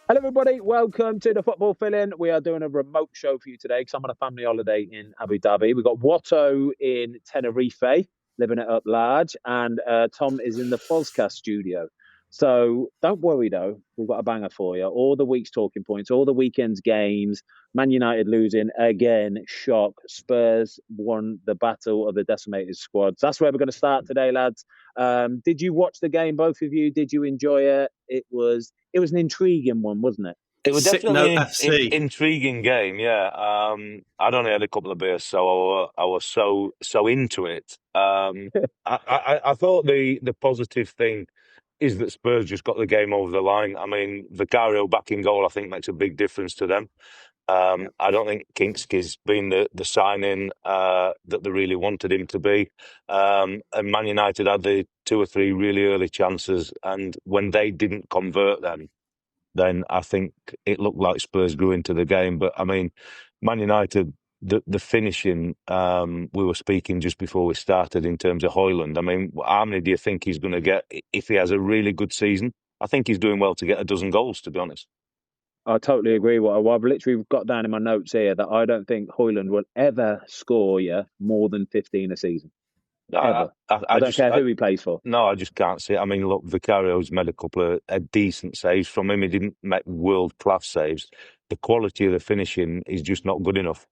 Hello, everybody. Welcome to the Football Fill-In. We are doing a remote show for you today because I'm on a family holiday in Abu Dhabi. We've got Watto in Tenerife, living it up large, and Tom is in the Fozcast studio. So don't worry, though. We've got a banger for you. All the week's talking points, all the weekend's games. Man United losing again, shock. Spurs won the battle of the decimated squads. That's where we're going to start today, lads. Did you watch the game, both of you? Did you enjoy it? It was an intriguing one, wasn't it? It was Sick definitely note an FC. intriguing game, yeah. I'd only had a couple of beers, so I was so into it. I thought the positive thing is that Spurs just got the game over the line. I mean, Vicario back in goal, I think, makes a big difference to them. Yeah. I don't think Kingsky's been the signing that they really wanted him to be. And Man United had the 2 or 3 really early chances, and when they didn't convert them, then I think it looked like Spurs grew into the game. But I mean, Man United, the finishing, we were speaking just before we started in terms of Højlund. I mean, how many do you think he's going to get if he has a really good season? I think he's doing well to get a dozen goals, to be honest. I totally agree. I've literally got down in my notes here that I don't think Højlund will ever score more than 15 a season. Ever. I don't care who he plays for. No, I just can't see it. I mean, look, Vicario's made a couple of decent saves from him. He didn't make world-class saves. The quality of the finishing is just not good enough.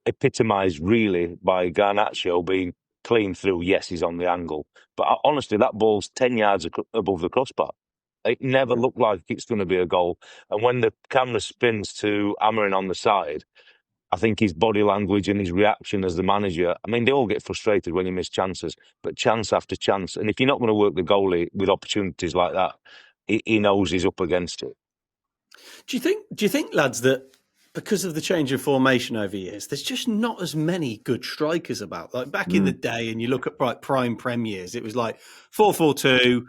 Epitomised, really, by Garnacho being clean through. Yes, he's on the angle. But honestly, that ball's 10 yards above the crossbar. It never looked like it's going to be a goal. And when the camera spins to Amorim on the side, I think his body language and his reaction as the manager, I mean, they all get frustrated when you miss chances, but chance after chance. And if you're not going to work the goalie with opportunities like that, he knows he's up against it. Do you think, lads, that because of the change in formation over years, there's just not as many good strikers about? Like back in the day, and you look at prime premiers, it was like 4-4-2,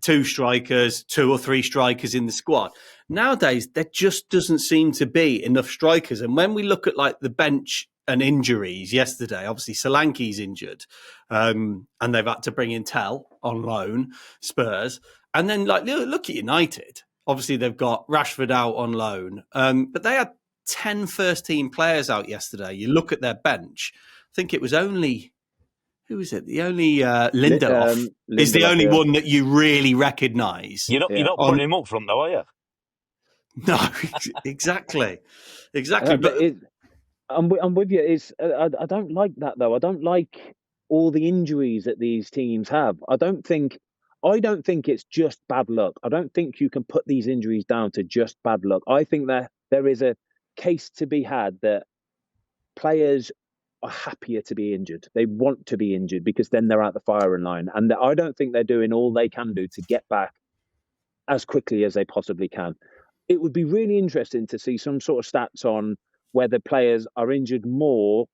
2 strikers, 2 or 3 strikers in the squad. Nowadays, there just doesn't seem to be enough strikers. And when we look at like the bench and injuries yesterday, obviously Solanke's injured, and they've had to bring in Tell on loan, Spurs. And then like look at United. Obviously, they've got Rashford out on loan, but they had 10 first-team players out yesterday. You look at their bench, I think it was only... Who is it? The only Lindelof is the only one that you really recognise. You're not putting him up front, though, are you? No, exactly. But I'm with you. I don't like that, though. I don't like all the injuries that these teams have. I don't think it's just bad luck. I don't think you can put these injuries down to just bad luck. I think that there is a case to be had that players are happier to be injured. They want to be injured because then they're out the firing line. And I don't think they're doing all they can do to get back as quickly as they possibly can. It would be really interesting to see some sort of stats on whether players are injured more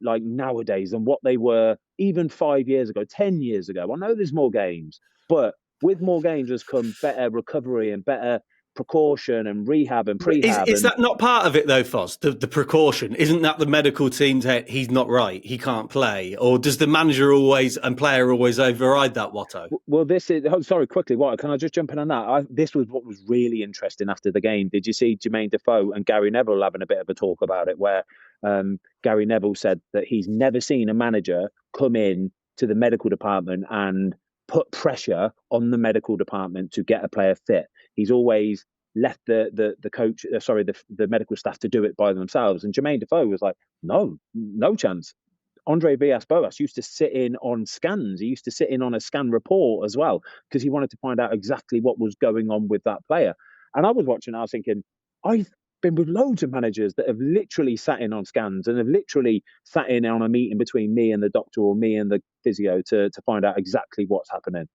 like nowadays than what they were even 5 years ago, 10 years ago. I know there's more games, but with more games has come better recovery and better precaution and rehab and prehab. Is that not part of it though, Foz? The precaution, isn't that the medical team? He's not right. He can't play, or does the manager always and player always override that? Watto. Well, this is. Oh, sorry, quickly. What can I just jump in on that? This was what was really interesting after the game. Did you see Jermaine Defoe and Gary Neville having a bit of a talk about it? Where Gary Neville said that he's never seen a manager come in to the medical department and put pressure on the medical department to get a player fit. He's always left the coach, the medical staff to do it by themselves. And Jermaine Defoe was like, no chance. Andre Villas-Boas used to sit in on scans. He used to sit in on a scan report as well because he wanted to find out exactly what was going on with that player. And I was watching, I was thinking, I've been with loads of managers that have literally sat in on scans and have literally sat in on a meeting between me and the doctor or me and the physio to find out exactly what's happening.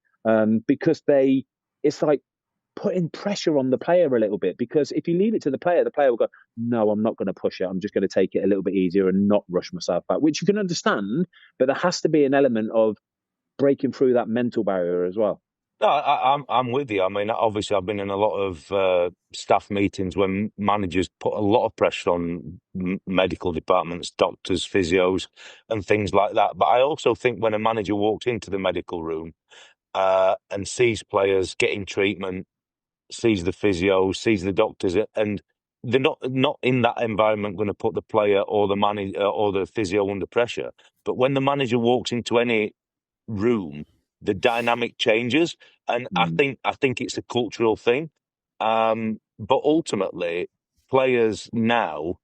Because it's like putting pressure on the player a little bit, because if you leave it to the player will go, no, I'm not going to push it. I'm just going to take it a little bit easier and not rush myself back, which you can understand, but there has to be an element of breaking through that mental barrier as well. No, I'm with you. I mean, obviously, I've been in a lot of staff meetings when managers put a lot of pressure on medical departments, doctors, physios, and things like that. But I also think when a manager walks into the medical room and sees players getting treatment, sees the physio, sees the doctors, and they're not in that environment going to put the player or the manager or the physio under pressure. But when the manager walks into any room, the dynamic changes, and I think it's a cultural thing. But ultimately, players now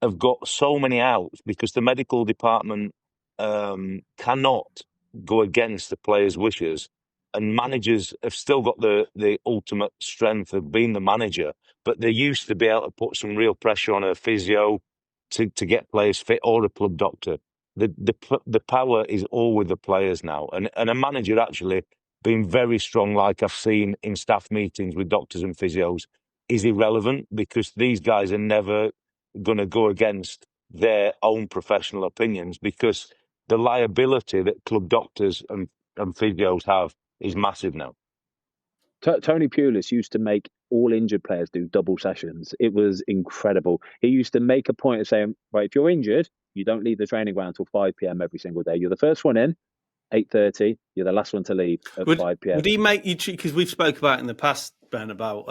have got so many outs because the medical department cannot go against the players' wishes, and managers have still got the ultimate strength of being the manager, but they used to be able to put some real pressure on a physio to get players fit, or a club doctor. The power is all with the players now, and a manager actually being very strong, like I've seen in staff meetings with doctors and physios, is irrelevant because these guys are never going to go against their own professional opinions, because the liability that club doctors and physios have is massive now. Tony Pulis used to make all injured players do double sessions. It was incredible. He used to make a point of saying, right, if you're injured, you don't leave the training ground until 5 p.m. every single day. You're the first one in, 8:30. You're the last one to leave at 5 p.m. Would he make you, because we've spoke about in the past, Ben, about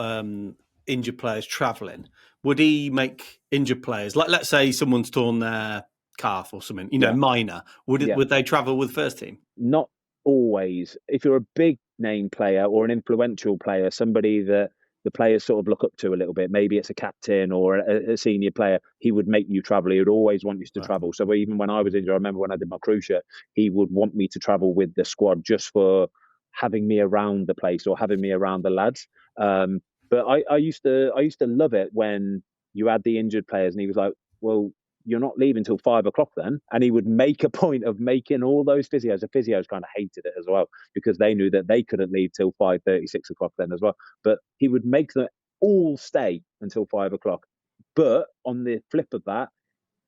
injured players travelling. Would he make injured players, like let's say someone's torn their calf or something, minor, would they travel with first team? Not always. If you're a big name player or an influential player, somebody that the players sort of look up to a little bit, maybe it's a captain or a senior player, he would make you travel. He would always want you to travel. So even when I was injured, I remember when I did my cruciate, he would want me to travel with the squad just for having me around the place or having me around the lads. But I used to love it when you had the injured players and he was like, well, you're not leaving till 5 o'clock then. And he would make a point of making all those physios. The physios kind of hated it as well because they knew that they couldn't leave till 5:30, 6 o'clock then as well. But he would make them all stay until 5 o'clock. But on the flip of that,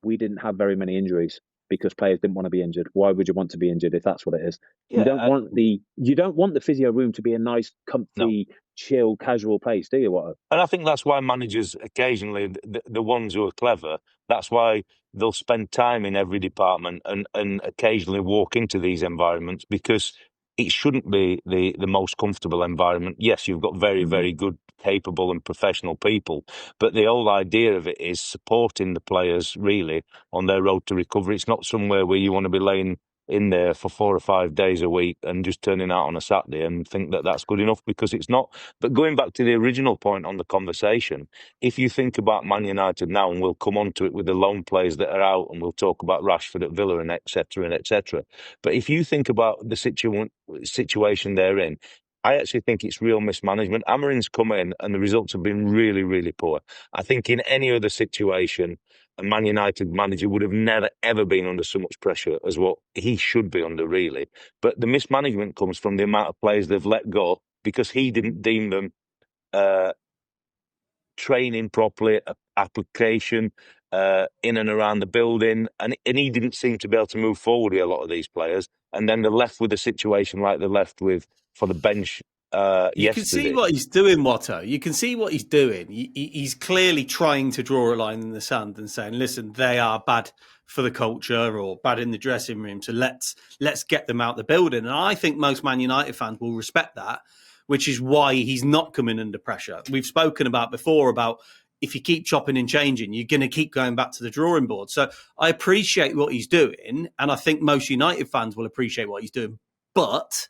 we didn't have very many injuries because players didn't want to be injured. Why would you want to be injured if that's what it is? Yeah, you don't want the physio room to be a nice, comfy, chill, casual place, do you, Watto? And I think that's why managers occasionally, the ones who are clever, that's why they'll spend time in every department and occasionally walk into these environments, because it shouldn't be the most comfortable environment. Yes, you've got very, very good, capable and professional people, but the whole idea of it is supporting the players really on their road to recovery. It's not somewhere where you want to be laying in there for 4 or 5 days a week and just turning out on a Saturday and think that that's good enough, because it's not. But going back to the original point on the conversation, if you think about Man United now, and we'll come on to it with the loan players that are out, and we'll talk about Rashford at Villa and et cetera. But if you think about the situation they're in, I actually think it's real mismanagement. Amorim's come in and the results have been really, really poor. I think in any other situation, a Man United manager would have never, ever been under so much pressure as what he should be under, really. But the mismanagement comes from the amount of players they've let go because he didn't deem them training properly, application in and around the building, and he didn't seem to be able to move forward with a lot of these players. And then they're left with a situation like they're left with for the bench yesterday. You can see what he's doing, Watto. You can see what he's doing. He's clearly trying to draw a line in the sand and saying, listen, they are bad for the culture or bad in the dressing room, so let's get them out the building. And I think most Man United fans will respect that, which is why he's not coming under pressure. We've spoken about before about if you keep chopping and changing, you're going to keep going back to the drawing board. So I appreciate what he's doing, and I think most United fans will appreciate what he's doing. But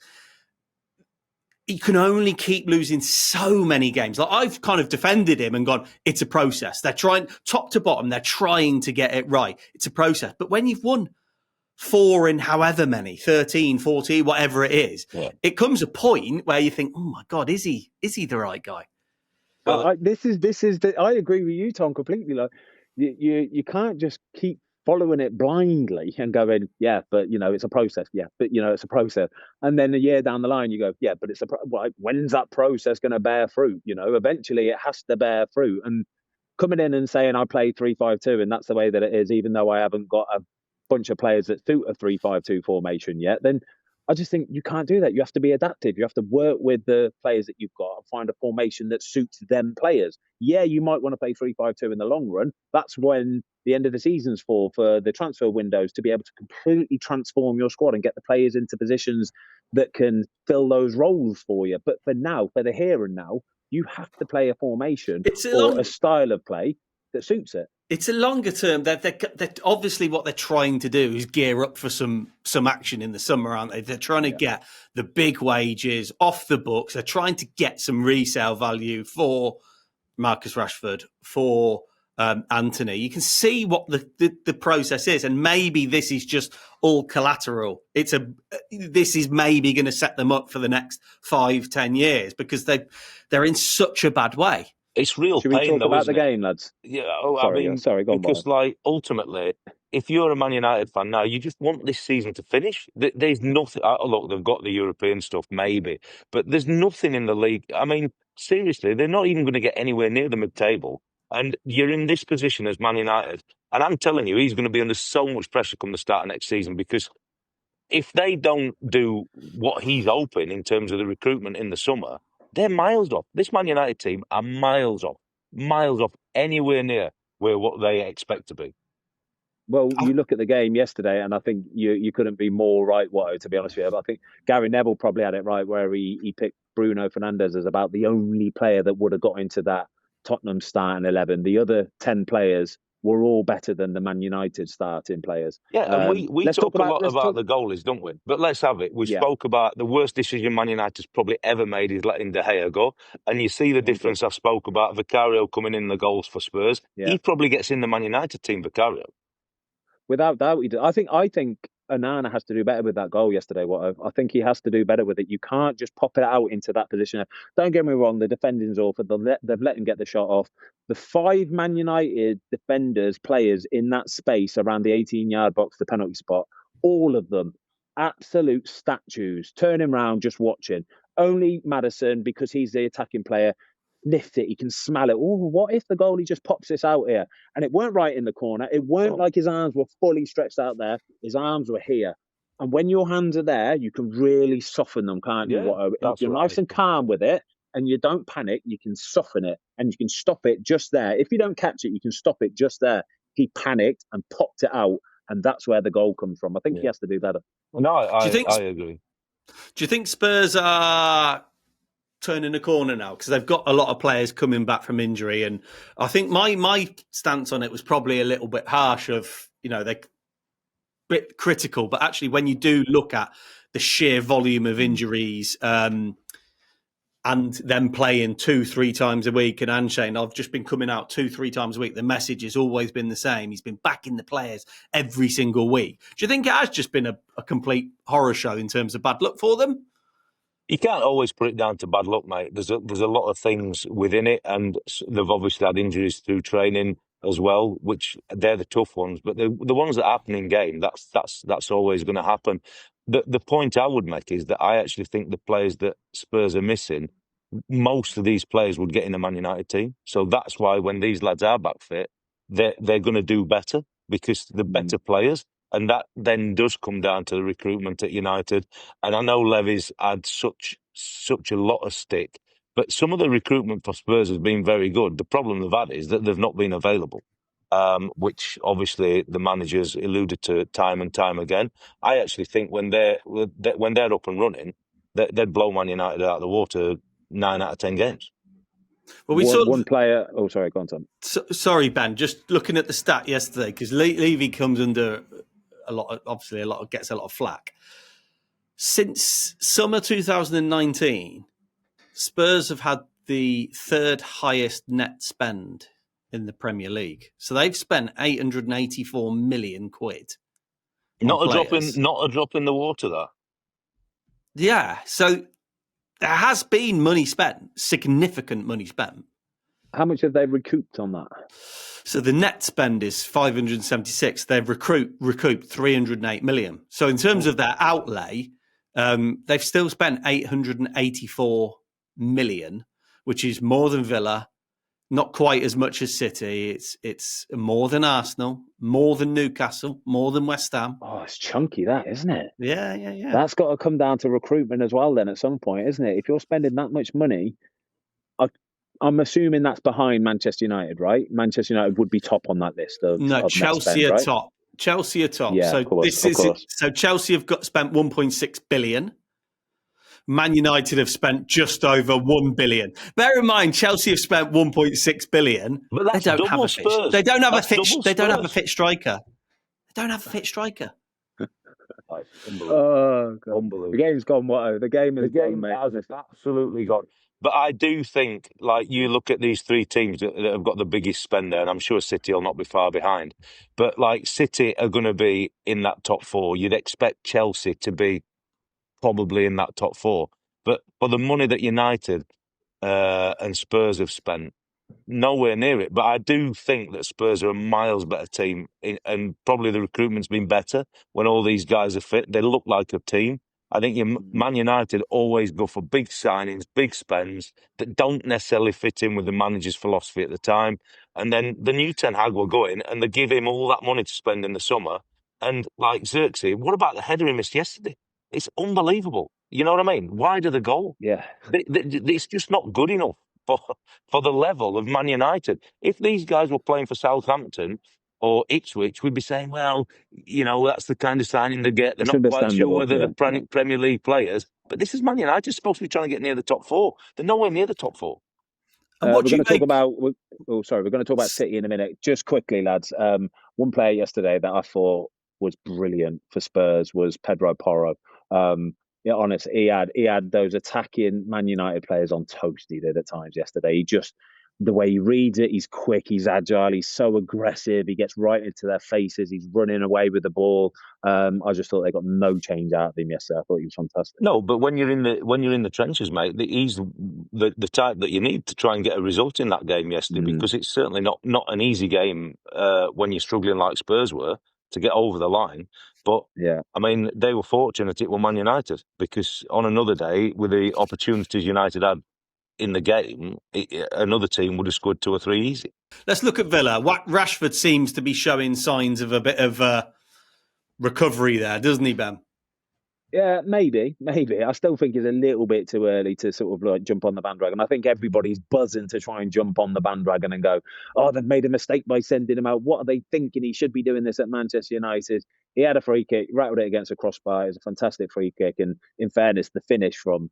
he can only keep losing so many games. Like, I've kind of defended him and gone, it's a process. They're trying, top to bottom, they're trying to get it right. It's a process. But when you've won 4 in however many, 13, 14, whatever it is, it comes a point where you think, oh my God, is he the right guy? This is I agree with you, Tom, completely. Like, you can't just keep following it blindly and going, yeah, but it's a process. Yeah, but it's a process. And then a year down the line, you go, yeah, but when's that process going to bear fruit? Eventually it has to bear fruit. And coming in and saying I play 3-5-2 and that's the way that it is, even though I haven't got a bunch of players that suit a 3-5-2 formation yet, then I just think you can't do that. You have to be adaptive. You have to work with the players that you've got and find a formation that suits them players. Yeah, you might want to play 3-5-2 in the long run. That's when the end of the season's for the transfer windows, to be able to completely transform your squad and get the players into positions that can fill those roles for you. But for now, for the here and now, You have to play a formation a style of play that suits it. It's a longer term. They're obviously what they're trying to do is gear up for some action in the summer, aren't they? They're trying to get the big wages off the books. They're trying to get some resale value for Marcus Rashford, for Anthony. You can see what the process is, and maybe this is just all collateral. This is maybe going to set them up for the next 5-10 years because they're in such a bad way. It's real Should pain, we talk though, about isn't the it? game, lads? Yeah, Sorry, go on, because ultimately, if you're a Man United fan now, you just want this season to finish. There's nothing. Look, they've got the European stuff, maybe, but there's nothing in the league. I mean, seriously, they're not even going to get anywhere near the mid-table, and you're in this position as Man United. And I'm telling you, he's going to be under so much pressure come the start of next season because if they don't do what he's hoping in terms of the recruitment in the summer, they're miles off. This Man United team are miles off anywhere near what they expect to be. Well, you look at the game yesterday, and I think you couldn't be more right, Watto, to be honest with you. I think Gary Neville probably had it right where he picked Bruno Fernandes as about the only player that would have got into that Tottenham starting 11. The other 10 players were all better than the Man United starting players. Yeah, and we talk a lot about the goalies, don't we? But let's have it. We spoke about the worst decision Man United's probably ever made is letting De Gea go. And you see the difference I spoke about Vicario coming in the goals for Spurs. Yeah. He probably gets in the Man United team, Vicario. Without doubt, he does. I think Onana has to do better with that goal yesterday. I think he has to do better with it. You can't just pop it out into that position. Don't get me wrong, the defending's awful. They've let him get the shot off. The 5 Man United defenders, players in that space around the 18-yard box, the penalty spot, all of them, absolute statues, turning around, just watching. Only Maddison, because he's the attacking player, lift it. He can smell it. Oh, what if the goalie just pops this out here? And it weren't right in the corner. It weren't like his arms were fully stretched out there. His arms were here. And when your hands are there, you can really soften them, can't you? If you're nice and calm with it and you don't panic, you can soften it and you can stop it just there. If you don't catch it, you can stop it just there. He panicked and popped it out, and that's where the goal comes from. I think he has to do better. No, I agree. Do you think Spurs are turning a corner now because they've got a lot of players coming back from injury? And I think my stance on it was probably a little bit harsh of, they're a bit critical, but actually when you do look at the sheer volume of injuries and them playing 2-3 times a week, and Anshane, I've just been coming out 2-3 times a week. The message has always been the same. He's been backing the players every single week. Do you think it has just been a complete horror show in terms of bad luck for them? You can't always put it down to bad luck, mate. There's a lot of things within it, and they've obviously had injuries through training as well, which they're the tough ones. But the ones that happen in game, that's always going to happen. The point I would make is that I actually think the players that Spurs are missing, most of these players would get in a Man United team. So that's why when these lads are back fit, they're going to do better because they're better players. And that then does come down to the recruitment at United. And I know Levy's had such a lot of stick, but some of the recruitment for Spurs has been very good. The problem they've had is that they've not been available, which obviously the managers alluded to time and time again. I actually think when they're up and running, they'd blow Man United out of the water 9 out of 10 games. Well, we saw one player. Oh, sorry, go on, Tom. Sorry, Ben. Just looking at the stat yesterday, because Levy comes under gets a lot of flack. Since summer 2019, Spurs have had the 3rd highest net spend in the Premier League. So they've spent 884 million quid. Not a drop in the water, though. Yeah. So there has been money spent, significant money spent. How much have they recouped on that? So the net spend is 576. They've recouped 308 million. So in terms of their outlay, they've still spent 884 million, which is more than Villa, not quite as much as City. It's more than Arsenal, more than Newcastle, more than West Ham. Oh, it's chunky, that, isn't it? Yeah. That's got to come down to recruitment as well then at some point, isn't it? If you're spending that much money, I'm assuming that's behind Manchester United, right? Manchester United would be top on that list of Chelsea spend, are right? top. Chelsea are top. Yeah, so of course. So Chelsea have spent 1.6 billion, Man United have spent just over 1 billion. Bear in mind, Chelsea have spent 1.6 billion. But They that's don't have double a fit. Spurs. They don't have That's double They don't have a Spurs. fit striker. They don't have a fit striker. Unbelievable. Oh, God. Unbelievable. The game's gone, Watto. The game has Absolutely gone. But I do think, like, you look at these three teams that have got the biggest spend there, and I'm sure City will not be far behind. But, like, City are going to be in that top four. You'd expect Chelsea to be probably in that top four. But for the money that United and Spurs have spent, nowhere near it. But I do think that Spurs are a miles better team, and probably the recruitment's been better when all these guys are fit. They look like a team. I think Man United always go for big signings, big spends that don't necessarily fit in with the manager's philosophy at the time. And then the new Ten Hag will go in and they give him all that money to spend in the summer. And like Xerxes, what about the header he missed yesterday? It's unbelievable. You know what I mean? Wide of the goal. Yeah. It's just not good enough for the level of Man United. If these guys were playing for Southampton or Ipswich, we'd be saying, well, you know, that's the kind of signing they get. They're It's not quite sure understandable, whether yeah. they're Premier League players. But this is Man United supposed to be trying to get near the top four. They're nowhere near the top four. And We're what do going you to talk make? about. We're going to talk about City in a minute. Just quickly, lads. One player yesterday that I thought was brilliant for Spurs was Pedro Porro. Yeah, honest, he had those attacking Man United players on toast. He did at times yesterday. He just, the way he reads it, he's quick, he's agile, he's so aggressive. He gets right into their faces. He's running away with the ball. I just thought they got no change out of him yesterday. I thought he was fantastic. No, but when you're in the trenches, mate, he's the type that you need to try and get a result in that game yesterday, because it's certainly not an easy game when you're struggling like Spurs were to get over the line. But yeah, I mean, they were fortunate it were Man United, because on another day, with the opportunities United had in the game, another team would have scored 2 or 3 easy. Let's look at Villa. Rashford seems to be showing signs of a bit of recovery there, doesn't he, Ben? Yeah, maybe. I still think it's a little bit too early to sort of like jump on the bandwagon. I think everybody's buzzing to try and jump on the bandwagon and go, oh, they've made a mistake by sending him out. What are they thinking? He should be doing this at Manchester United. He had a free kick, rattled it against a crossbar. It was a fantastic free kick. And in fairness, the finish from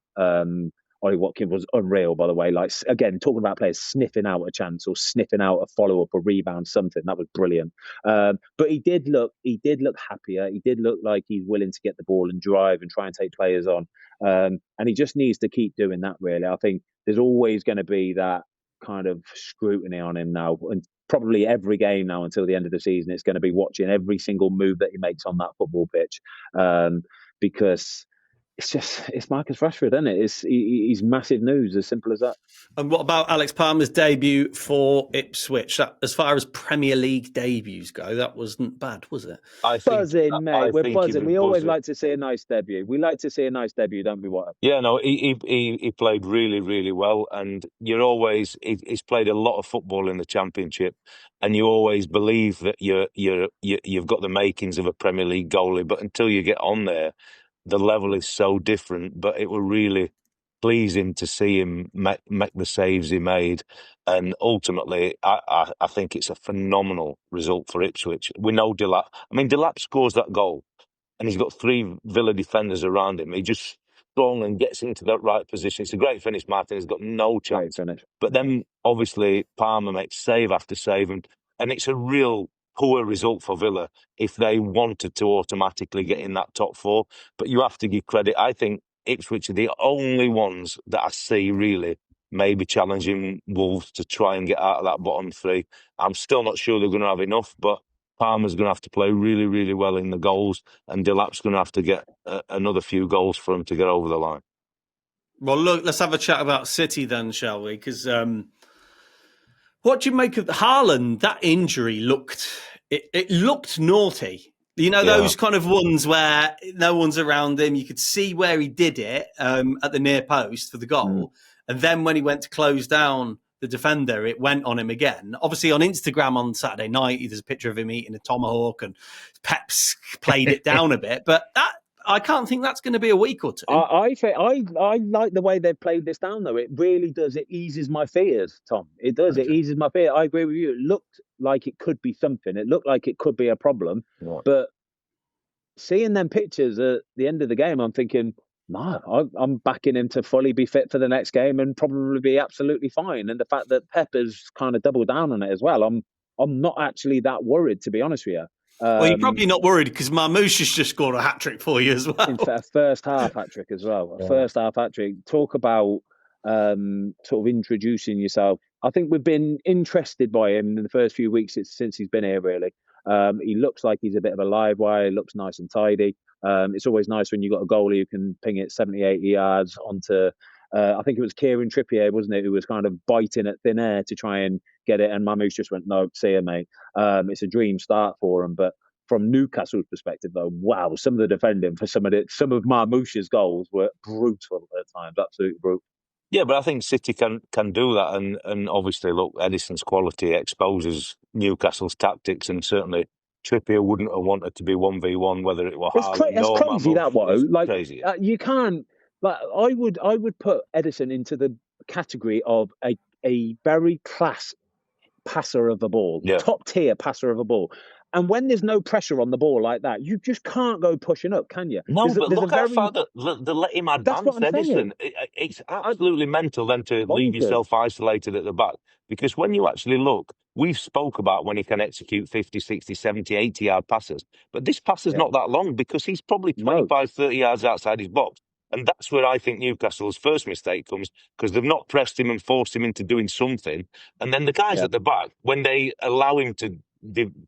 Ollie Watkins was unreal, by the way. Like, again, talking about players sniffing out a chance or sniffing out a follow-up or rebound, something. That was brilliant. But he did look happier. He did look like he's willing to get the ball and drive and try and take players on. And he just needs to keep doing that, really. I think there's always going to be that kind of scrutiny on him now. And probably every game now until the end of the season, it's going to be watching every single move that he makes on that football pitch. Because it's Marcus Rashford, isn't it? He's massive news, as simple as that. And what about Alex Palmer's debut for Ipswich? That, as far as Premier League debuts go, that wasn't bad, was it? Buzzing, mate. We're buzzing. We always like to see a nice debut. We like to see a nice debut, don't we, Watto? Yeah, no, he played really, really well, and he's played a lot of football in the Championship, and you always believe that you've got the makings of a Premier League goalie, but until you get on there, the level is so different. But it was really pleasing to see him make the saves he made, and ultimately, I think it's a phenomenal result for Ipswich. We know Delap. I mean, Delap scores that goal, and he's got 3 Villa defenders around him. He just strong and gets into that right position. It's a great finish, Martin. He's got no chance. But then, obviously, Palmer makes save after save, and it's a real poor result for Villa if they wanted to automatically get in that top 4. But you have to give credit. I think Ipswich are the only ones that I see really maybe challenging Wolves to try and get out of that bottom 3. I'm still not sure they're going to have enough, but Palmer's going to have to play really, really well in the goals, and Delap's going to have to get another few goals for him to get over the line. Well, look, let's have a chat about City then, shall we? Because what do you make of Haaland? That injury looked naughty. You know, those kind of ones where no one's around him. You could see where he did it at the near post for the goal. And then when he went to close down the defender, it went on him again. Obviously, on Instagram on Saturday night, there's a picture of him eating a tomahawk, and Pep's played it down a bit. But I can't think that's going to be a week or two. I like the way they've played this down, though. It really does. It eases my fears, Tom. It does. Okay. It eases my fear. I agree with you. It looked like it could be something. It looked like it could be a problem. Right. But seeing them pictures at the end of the game, I'm thinking, No, I'm backing him to fully be fit for the next game and probably be absolutely fine. And the fact that Pep has kind of doubled down on it as well, I'm not actually that worried, to be honest with you. Well, you're probably not worried because Marmoush has just scored a hat-trick for you as well. In fact, first half hat-trick as well. Yeah. First half hat-trick. Talk about sort of introducing yourself. I think we've been interested by him in the first few weeks since he's been here, really. He looks like he's a bit of a live wire. He looks nice and tidy. It's always nice when you've got a goalie who can ping it 70, 80 yards onto, I think it was Kieran Trippier, wasn't it, who was kind of biting at thin air to try and get it. And Mamouche just went, no, see you, mate. It's a dream start for him. But from Newcastle's perspective, though, wow, some of the defending for some of Marmouche's goals were brutal at times, absolutely brutal. Yeah, but I think City can do that, and obviously, look, Edison's quality exposes Newcastle's tactics, and certainly Trippier wouldn't have wanted to be 1v1, whether it were Haaland or crazy that was like crazy. You can't. Like I would put Edison into the category of a very class passer of the ball, top tier passer of a ball. And when there's no pressure on the ball like that, you just can't go pushing up, can you? No, but look how far they let him advance, Edison. It's absolutely mental then to leave yourself isolated at the back. Because when you actually look, we've spoke about when he can execute 50, 60, 70, 80-yard passes. But this pass is not that long because he's probably 25, 30 yards outside his box. And that's where I think Newcastle's first mistake comes, because they've not pressed him and forced him into doing something. And then the guys at the back, when they allow him to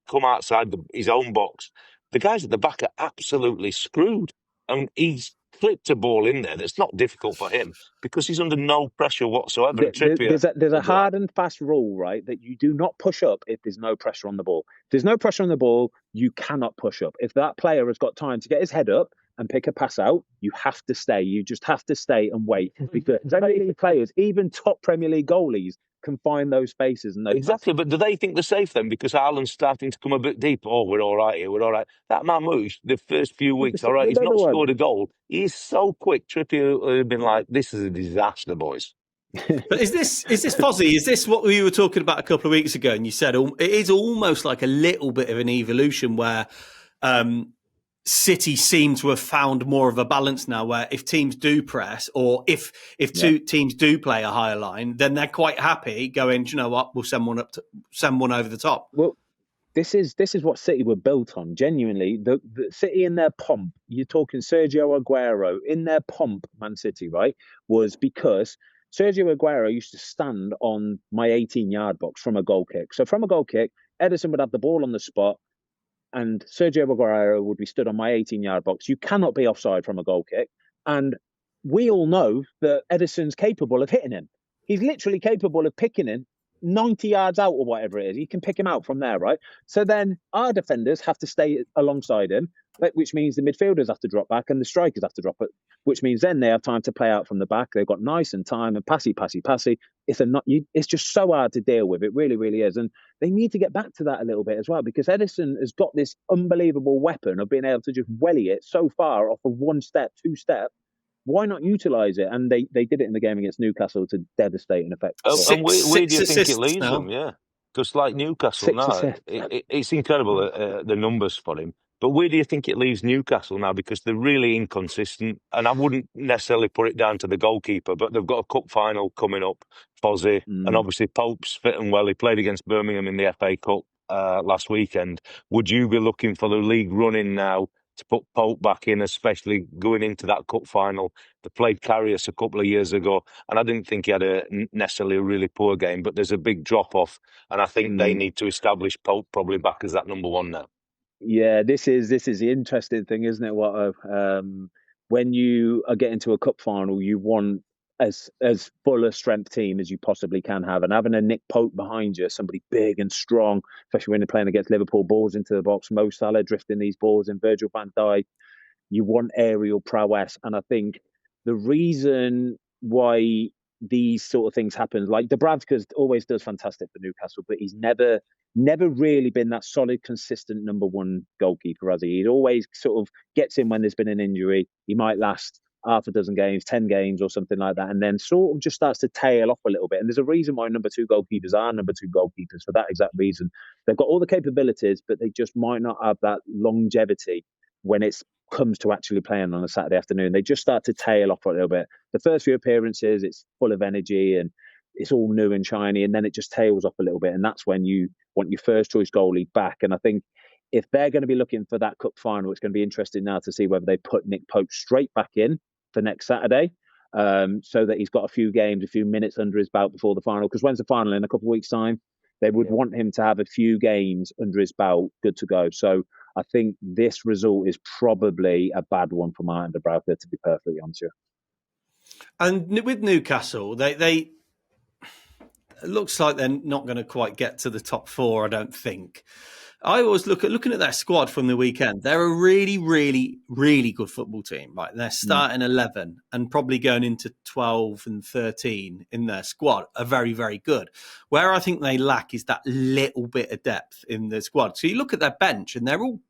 come outside his own box, the guys at the back are absolutely screwed. And he's clipped a ball in there that's not difficult for him because he's under no pressure whatsoever. There's a hard and fast rule, right, that you do not push up if there's no pressure on the ball. If there's no pressure on the ball, you cannot push up. If that player has got time to get his head up and pick a pass out, you have to stay. You just have to stay and wait. Because Premier League players, even top Premier League goalies, can find those spaces. And those exactly, but do they think they're safe then? Because Haaland's starting to come a bit deep. Oh, we're all right here, we're all right. That Marmoush, the first few weeks, all right, he's not scored a goal. He's so quick. Trippier would have been like, this is a disaster, boys. But is this Fozzie? Is this what we were talking about a couple of weeks ago? And you said it is almost like a little bit of an evolution where City seem to have found more of a balance now, where if teams do press or if two teams do play a higher line, then they're quite happy going, do you know what, we'll send one over the top. Well, this is what City were built on. Genuinely, the City in their pomp. You're talking Sergio Aguero in their pomp. Man City, right, was because Sergio Aguero used to stand on my 18-yard box from a goal kick. So from a goal kick, Edison would have the ball on the spot, and Sergio Aguero would be stood on my 18-yard box. You cannot be offside from a goal kick. And we all know that Edison's capable of hitting him. He's literally capable of picking him 90 yards out or whatever it is. He can pick him out from there, right? So then our defenders have to stay alongside him, which means the midfielders have to drop back and the strikers have to drop it, which means then they have time to play out from the back. They've got nice and time and passy. It's just so hard to deal with. It really, really is. And they need to get back to that a little bit as well, because Edison has got this unbelievable weapon of being able to just welly it so far off of one step, two step. Why not utilise it? And they did it in the game against Newcastle to devastating effect. And where do you think it leaves them? Yeah, because like Newcastle now, it's incredible the numbers for him. But where do you think it leaves Newcastle now? Because they're really inconsistent, and I wouldn't necessarily put it down to the goalkeeper, but they've got a cup final coming up, Fozzie, and obviously Pope's fitting well. He played against Birmingham in the FA Cup last weekend. Would you be looking for the league running now to put Pope back in, especially going into that cup final? They played Carrius a couple of years ago, and I didn't think he had necessarily a really poor game, but there's a big drop-off, and I think they need to establish Pope probably back as that number one now. Yeah, this is the interesting thing, isn't it, Watto? When you are getting to a cup final, you want as full a strength team as you possibly can have, and having a Nick Pope behind you, somebody big and strong, especially when they're playing against Liverpool, balls into the box, Mo Salah drifting these balls in, Virgil van Dijk. You want aerial prowess, and I think the reason why these sort of things happen, like Dubravka always does fantastic for Newcastle, but he's never really been that solid, consistent number one goalkeeper, has he? He always sort of gets in when there's been an injury. He might last half a dozen games, 10 games or something like that, and then sort of just starts to tail off a little bit. And there's a reason why number two goalkeepers are number two goalkeepers for that exact reason. They've got all the capabilities, but they just might not have that longevity when it's comes to actually playing on a Saturday afternoon. They just start to tail off a little bit. The first few appearances, it's full of energy and it's all new and shiny, and then it just tails off a little bit. And that's when you want your first choice goalie back. And I think if they're going to be looking for that cup final, it's going to be interesting now to see whether they put Nick Pope straight back in for next Saturday, so that he's got a few games, a few minutes under his belt before the final. Because when's the final? In a couple of weeks' time. They would want him to have a few games under his belt, good to go. So I think this result is probably a bad one for Martin Dubravka, to be perfectly honest with you. And with Newcastle, they it looks like they're not going to quite get to the top four, I don't think. I always looking at their squad from the weekend. They're a really, really, really good football team. Right, they're starting 11 and probably going into 12 and 13 in their squad are very, very good. Where I think they lack is that little bit of depth in the squad. So you look at their bench and they're all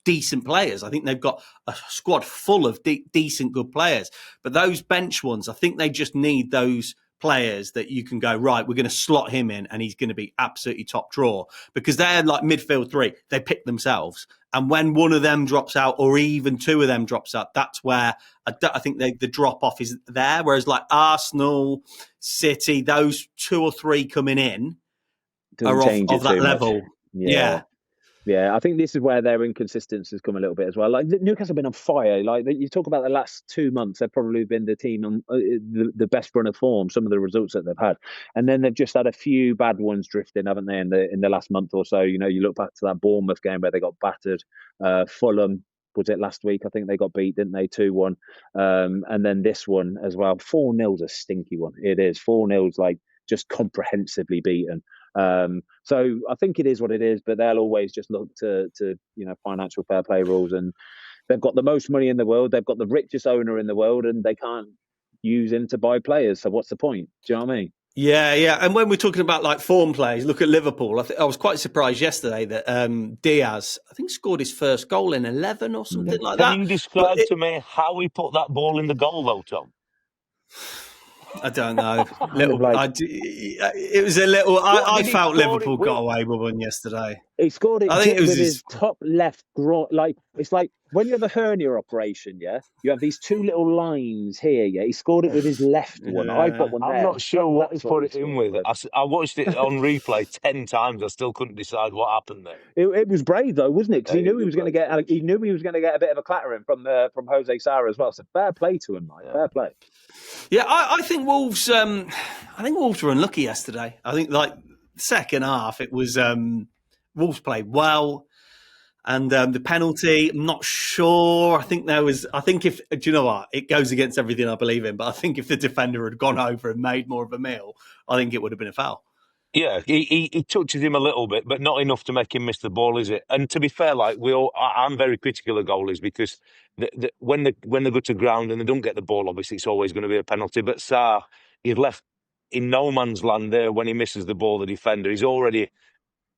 decent players. I think they've got a squad full of decent, good players. But those bench ones, I think they just need those players that you can go, right, we're going to slot him in and he's going to be absolutely top draw, because they're like midfield three. They pick themselves. And when one of them drops out or even two of them drops out, that's where I think the drop-off is there. Whereas like Arsenal, City, those two or three coming in are of that level. Yeah, I think this is where their inconsistencies come a little bit as well. Like Newcastle have been on fire. Like you talk about the last 2 months, they've probably been the team on the best run of form. Some of the results that they've had, and then they've just had a few bad ones drifting, haven't they? In the last month or so, you know, you look back to that Bournemouth game where they got battered. Fulham, was it last week? I think they got beat, didn't they? 2-1, and then this one as well. 4-0's a stinky one. It is 4-0's like just comprehensively beaten. So I think it is what it is, but they'll always just look to financial fair play rules, and they've got the most money in the world. They've got the richest owner in the world, and they can't use him to buy players. So what's the point? Do you know what I mean? Yeah. And when we're talking about like form plays, look at Liverpool. I was quite surprised yesterday that Diaz, I think, scored his first goal in 11 or something like that. Can you describe to me how he put that ball in the goal, though, Tom? I don't know. It was a little. I felt Liverpool got away with one yesterday. He scored it with his top left groin. Like it's like when you have a hernia operation, yeah, you have these two little lines here. Yeah, he scored it with his left one. I put one there. I'm not sure what he put it in with. I watched it on replay 10 times. I still couldn't decide what happened there. It was brave though, wasn't it? Because he knew he was going to get. He knew he was going to get a bit of a clattering from Jose Sarr as well. So fair play to him, mate. Fair play. Yeah, I think Wolves. I think Wolves were unlucky yesterday. I think like second half, it was Wolves played well, and the penalty. I'm not sure. I think if do you know what, it goes against everything I believe in. But I think if the defender had gone over and made more of a meal, I think it would have been a foul. Yeah, he touches him a little bit, but not enough to make him miss the ball, is it? And to be fair, like I'm very critical of goalies because when they go to ground and they don't get the ball, obviously it's always going to be a penalty. But Sarr, he's left in no man's land there when he misses the ball. The defender, he's already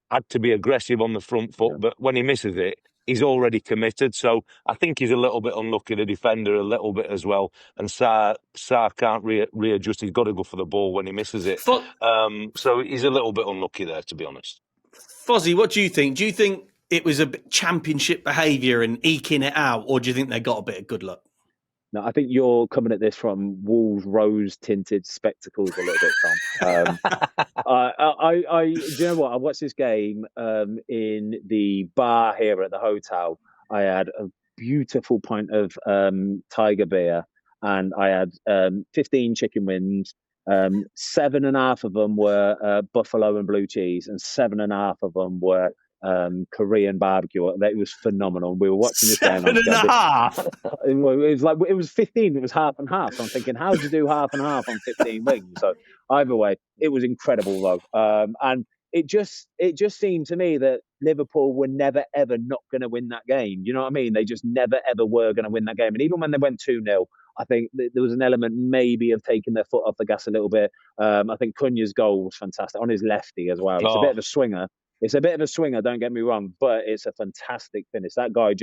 had to be aggressive on the front foot, but when he misses it, he's already committed. So I think he's a little bit unlucky, the defender, a little bit as well. And Sarr can't readjust. He's got to go for the ball when he misses it. So he's a little bit unlucky there, to be honest. Fozzie, what do you think? Do you think it was a bit championship behaviour and eking it out, or do you think they got a bit of good luck? No, I think you're coming at this from Wolves rose-tinted spectacles a little bit, Tom. Do you know what? I watched this game in the bar here at the hotel. I had a beautiful pint of Tiger beer, and I had 15 chicken wings. 7.5 of them were buffalo and blue cheese, and 7.5 of them were Korean barbecue. It was phenomenal. We were watching this game. 7.5. It was 15. It was half and half. So I'm thinking, how do you do half and half on 15 wings? So either way, it was incredible though. And it just seemed to me that Liverpool were never ever not going to win that game. You know what I mean? They just never ever were going to win that game. And even when they went 2-0, I think there was an element maybe of taking their foot off the gas a little bit. I think Cunha's goal was fantastic on his lefty as well. It's a bit of a swinger. Don't get me wrong, but it's a fantastic finish. That guy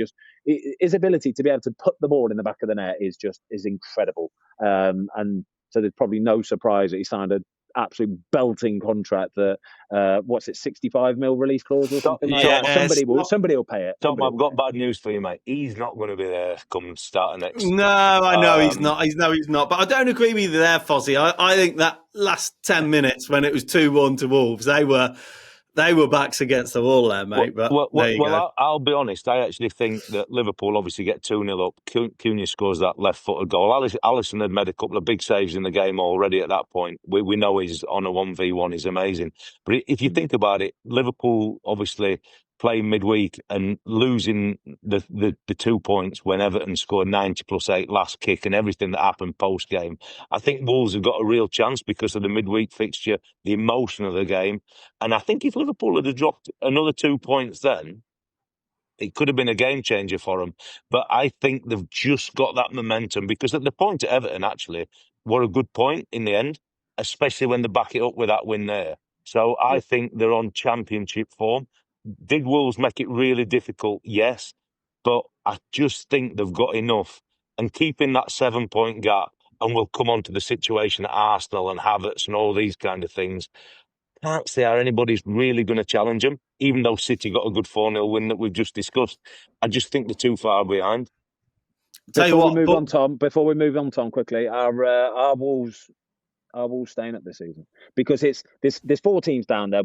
his ability to be able to put the ball in the back of the net is incredible. And so there's probably no surprise that he signed absolute belting contract that, what's it, 65 mil release clause or something like that. Somebody will pay it. Tom, I've got bad news for you, mate. He's not going to be there come start of next. No, I know he's not. He's not. But I don't agree with you there, Fozzie. I think that last 10 minutes when it was 2-1 to Wolves, they were backs against the wall there, mate. I'll be honest. I actually think that Liverpool obviously get 2-0 up. Cunha scores that left-footed goal. Alisson had made a couple of big saves in the game already at that point. We know he's on a 1v1. He's amazing. But if you think about it, Liverpool obviously playing midweek and losing the 2 points when Everton scored 90+8 last kick and everything that happened post-game. I think Wolves have got a real chance because of the midweek fixture, the emotion of the game. And I think if Liverpool had dropped another 2 points then, it could have been a game changer for them. But I think they've just got that momentum because at the point at Everton, actually, were a good point in the end, especially when they back it up with that win there. So I think they're on championship form. Did Wolves make it really difficult? Yes. But I just think they've got enough. And keeping that 7-point gap, and we'll come on to the situation at Arsenal and Havertz and all these kind of things, can't see how anybody's really going to challenge them, even though City got a good 4-0 win that we've just discussed. I just think they're too far behind. Before we move on, Tom, quickly, our Wolves staying up this season? Because there's 4 teams down there.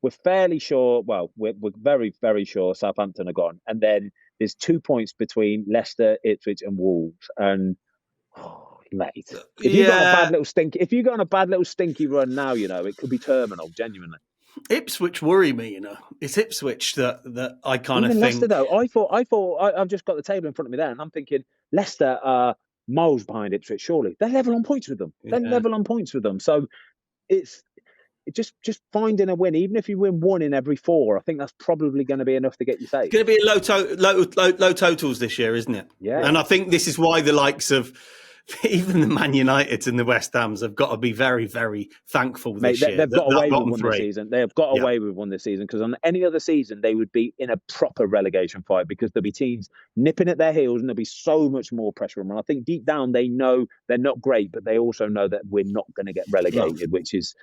We're fairly sure. Well, we're very, very sure Southampton are gone, and then there's 2 points between Leicester, Ipswich, and Wolves. And mate, if you got a bad little stinky run now, it could be terminal. Genuinely, Ipswich worry me. It's Ipswich that I kind of think. Leicester, though, I thought I've just got the table in front of me there, and I'm thinking Leicester are miles behind Ipswich. Surely they're level on points with them. So it's just finding a win, even if you win 1 in every 4. I think that's probably going to be enough to get you saved. It's going to be low totals this year, isn't it? Yeah. And I think this is why the likes of even the Man United and the West Hams have got to be very, very thankful this year. They've got away with one this season. They have got away with one this season because on any other season they would be in a proper relegation fight because there'll be teams nipping at their heels and there'll be so much more pressure on them. I think deep down they know they're not great, but they also know that we're not going to get relegated, which is.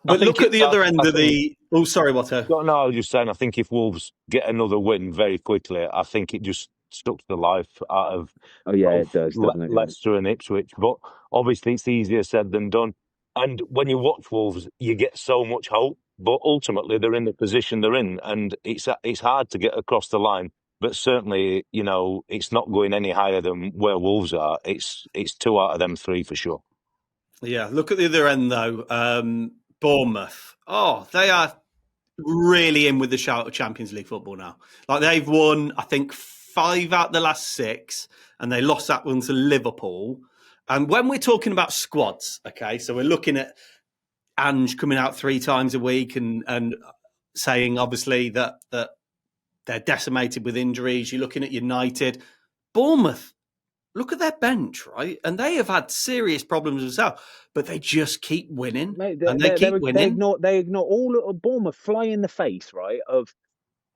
But look at the other end of the. Oh, sorry, Watto. No, I was just saying. I think if Wolves get another win very quickly, I think it just stuck the life out of. It does, doesn't it? Leicester and Ipswich, but obviously it's easier said than done. And when you watch Wolves, you get so much hope, but ultimately they're in the position they're in, and it's hard to get across the line. But certainly, it's not going any higher than where Wolves are. It's 2 out of them 3 for sure. Yeah, look at the other end though. Bournemouth. Oh, they are really in with the shout of Champions League football now. Like they've won, I think, 5 out of the last 6, and they lost that one to Liverpool. And when we're talking about squads, okay, so we're looking at Ange coming out 3 times a week and saying obviously that they're decimated with injuries. You're looking at United, Bournemouth. Look at their bench, right? And they have had serious problems themselves, but they just keep winning. Mate, they keep winning. They ignore all of Bournemouth fly in the face, right, of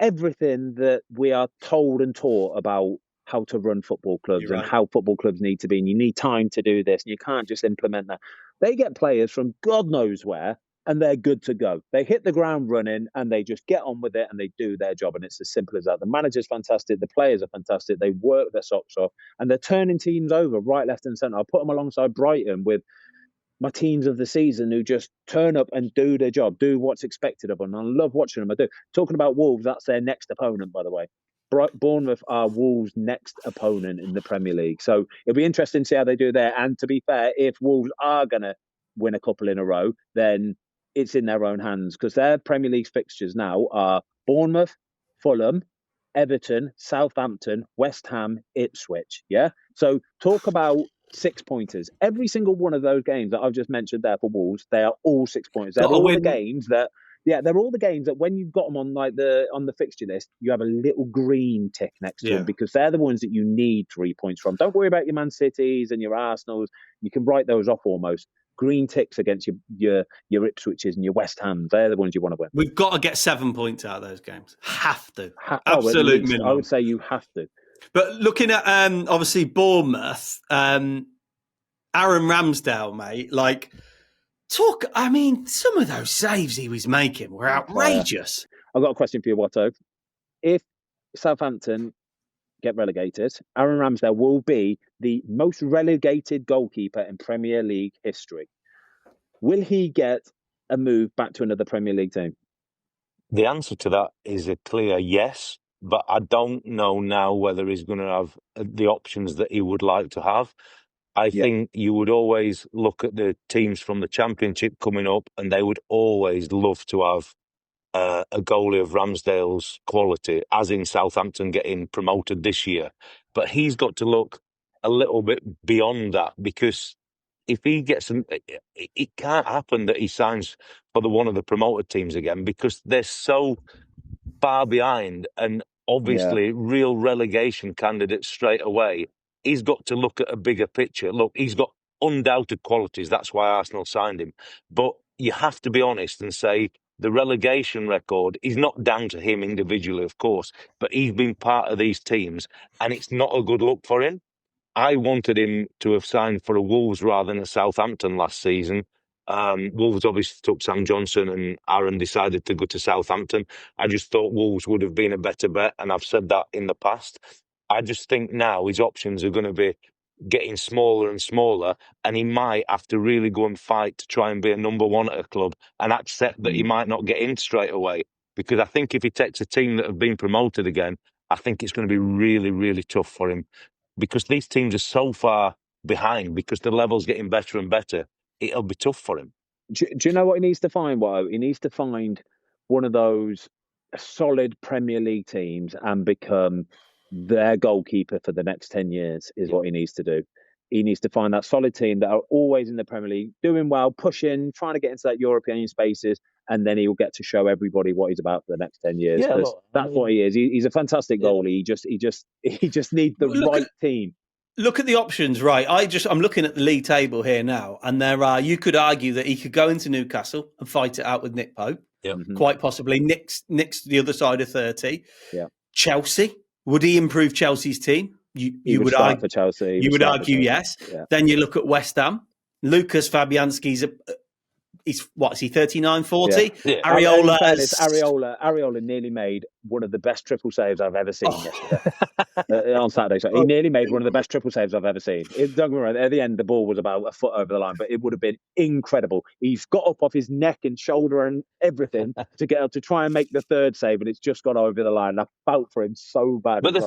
everything that we are told and taught about how to run football clubs and how football clubs need to be. And you need time to do this, and you can't just implement that. They get players from God knows where, and they're good to go. They hit the ground running and they just get on with it and they do their job. And it's as simple as that. The manager's fantastic. The players are fantastic. They work their socks off and they're turning teams over right, left and centre. I put them alongside Brighton with my teams of the season who just turn up and do their job, do what's expected of them. And I love watching them. I do. Talking about Wolves, that's their next opponent, by the way. Bournemouth are Wolves' next opponent in the Premier League. So it'll be interesting to see how they do there. And to be fair, if Wolves are going to win a couple in a row, then it's in their own hands because their Premier League fixtures now are Bournemouth, Fulham, Everton, Southampton, West Ham, Ipswich. Yeah. So talk about 6-pointers. Every single one of those games that I've just mentioned there for Wolves, they are all 6-pointers. They're all the games that. Yeah, they're all the games that when you've got them on the fixture list, you have a little green tick next to them because they're the ones that you need 3 points from. Don't worry about your Man Cities and your Arsenals. You can write those off almost. Green ticks against your Ipswiches and your West Hams. They're the ones you want to win. We've got to get 7 points out of those games. Have to. Absolute minimum. I would say you have to. But looking at obviously Bournemouth, Aaron Ramsdale, mate, like I mean, some of those saves he was making were outrageous. I've got a question for you, Watto. If Southampton get relegated, Aaron Ramsdale will be the most relegated goalkeeper in Premier League history. Will he get a move back to another Premier League team? The answer to that is a clear yes, but I don't know now whether he's going to have the options that he would like to have. I think you would always look at the teams from the Championship coming up, and they would always love to have a goalie of Ramsdale's quality, as in Southampton getting promoted this year. But he's got to look a little bit beyond that, because if he gets it can't happen that he signs for one of the promoted teams again, because they're so far behind and obviously real relegation candidates straight away. He's got to look at a bigger picture. Look, he's got undoubted qualities. That's why Arsenal signed him. But you have to be honest and say the relegation record is not down to him individually, of course, but he's been part of these teams, and it's not a good look for him. I wanted him to have signed for a Wolves rather than a Southampton last season. Wolves obviously took Sam Johnson, and Aaron decided to go to Southampton. I just thought Wolves would have been a better bet, and I've said that in the past. I just think now his options are going to be getting smaller and smaller, and he might have to really go and fight to try and be a number one at a club and accept that he might not get in straight away. Because I think if he takes a team that have been promoted again, I think it's going to be really, really tough for him. Because these teams are so far behind, because the level's getting better and better, it'll be tough for him. Do you know what he needs to find, Watto? He needs to find one of those solid Premier League teams and become their goalkeeper for the next 10 years is what he needs to do. He needs to find that solid team that are always in the Premier League, doing well, pushing, trying to get into that European spaces, and then he will get to show everybody what he's about for the next 10 years. Yeah, look, that's what he is. He's a fantastic goalie. He just needs the right team. Look at the options, right? I'm looking at the league table here now, and you could argue that he could go into Newcastle and fight it out with Nick Pope. Yep. Quite possibly. Nick's the other side of 30. Yeah. Chelsea. Would he improve Chelsea's team? You would argue for Chelsea. You would argue yes. Yeah. Then you look at West Ham. Lucas Fabianski's is he 39, 40? Yeah. Areola nearly made one of the best triple saves I've ever seen yesterday on Saturday. So he nearly made one of the best triple saves I've ever seen. Don't get me wrong, at the end, the ball was about a foot over the line, but it would have been incredible. He's got up off his neck and shoulder and everything to get up to try and make the third save, and it's just got over the line. I felt for him so bad. But the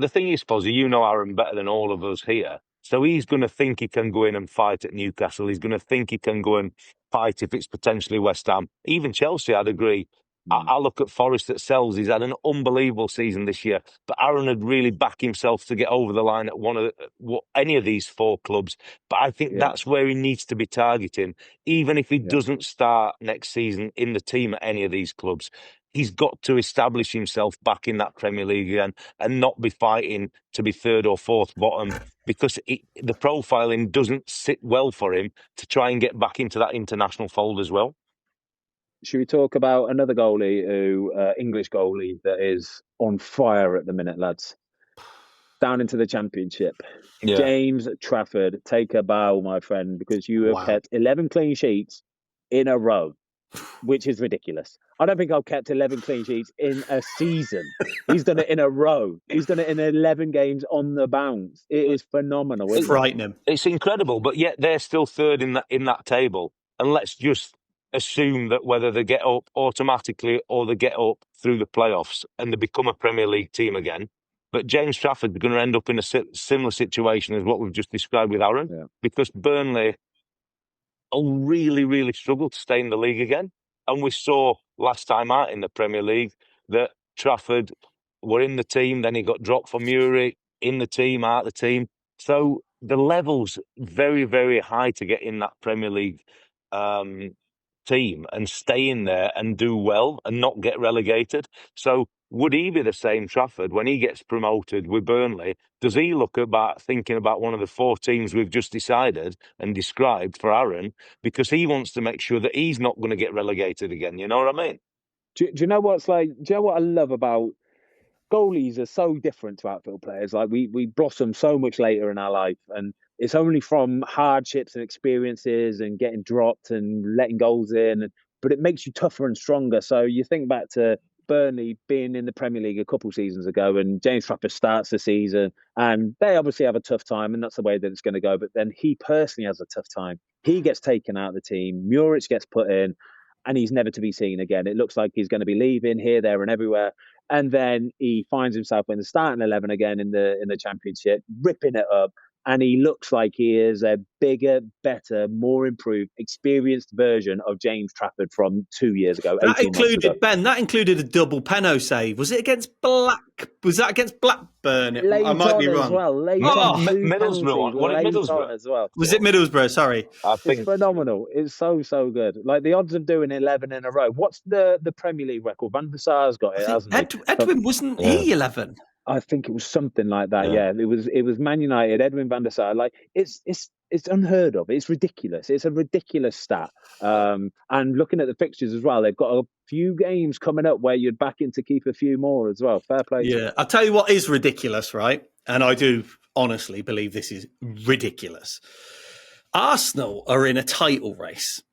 thing is, Posy, you know Aaron better than all of us here. So he's going to think he can go in and fight at Newcastle. He's going to think he can go and fight if it's potentially West Ham. Even Chelsea, I'd agree. I look at Forest at Sells. He's had an unbelievable season this year. But Aaron had really backed himself to get over the line at any of these four clubs. But I think that's where he needs to be targeting. Even if he doesn't start next season in the team at any of these clubs, he's got to establish himself back in that Premier League again and not be fighting to be third or fourth bottom, because the profiling doesn't sit well for him to try and get back into that international fold as well. Should we talk about another goalie, English goalie, that is on fire at the minute, lads? Down into the Championship. Yeah. James Trafford, take a bow, my friend, because you have kept 11 clean sheets in a row, which is ridiculous. I don't think I've kept 11 clean sheets in a season. He's done it in a row. He's done it in 11 games on the bounce. It is phenomenal. It's frightening. It's incredible, but yet they're still third in that table. And let's just assume that whether they get up automatically or they get up through the playoffs and they become a Premier League team again. But James Trafford is going to end up in a similar situation as what we've just described with Aaron, because Burnley will really, really struggle to stay in the league again. And we saw last time out in the Premier League that Trafford were in the team, then he got dropped for Muri, in the team, out the team. So the level's very, very high to get in that Premier League team and stay in there and do well and not get relegated. So would he be the same Trafford when he gets promoted with Burnley? Does he look about thinking about one of the four teams we've just decided and described for Aaron, because he wants to make sure that he's not going to get relegated again? You know what I mean? Do you know what's like? Do you know what I love about goalies? Are so different to outfield players. Like we blossom so much later in our life, and it's only from hardships and experiences and getting dropped and letting goals in, but it makes you tougher and stronger. So you think back to Burnley being in the Premier League a couple seasons ago, and James Trafford starts the season, and they obviously have a tough time, and that's the way that it's going to go. But then he personally has a tough time. He gets taken out of the team. Muric gets put in, and he's never to be seen again. It looks like he's going to be leaving here, there, and everywhere. And then he finds himself in the starting 11 again in the Championship, ripping it up. And he looks like he is a bigger, better, more improved, experienced version of James Trafford from 2 years ago, 18 months ago. Ben, that included a double penalty save. Was it against Was that against Blackburn? I might be wrong. As well. Middlesbrough. What Middlesbrough? As well. Was it Middlesbrough? Sorry. I think it's phenomenal. It's so good. Like the odds of doing 11 in a row. What's the Premier League record? Van der Sar's got it, hasn't he? Edwin, wasn't he 11? I think it was something like that. Yeah, it was Man United, Edwin van der Sar. Like it's unheard of. It's ridiculous. It's a ridiculous stat. And looking at the fixtures as well, they've got a few games coming up where you're back in to keep a few more as well. Fair play. Yeah, I'll tell you what is ridiculous, right? And I do honestly believe this is ridiculous. Arsenal are in a title race,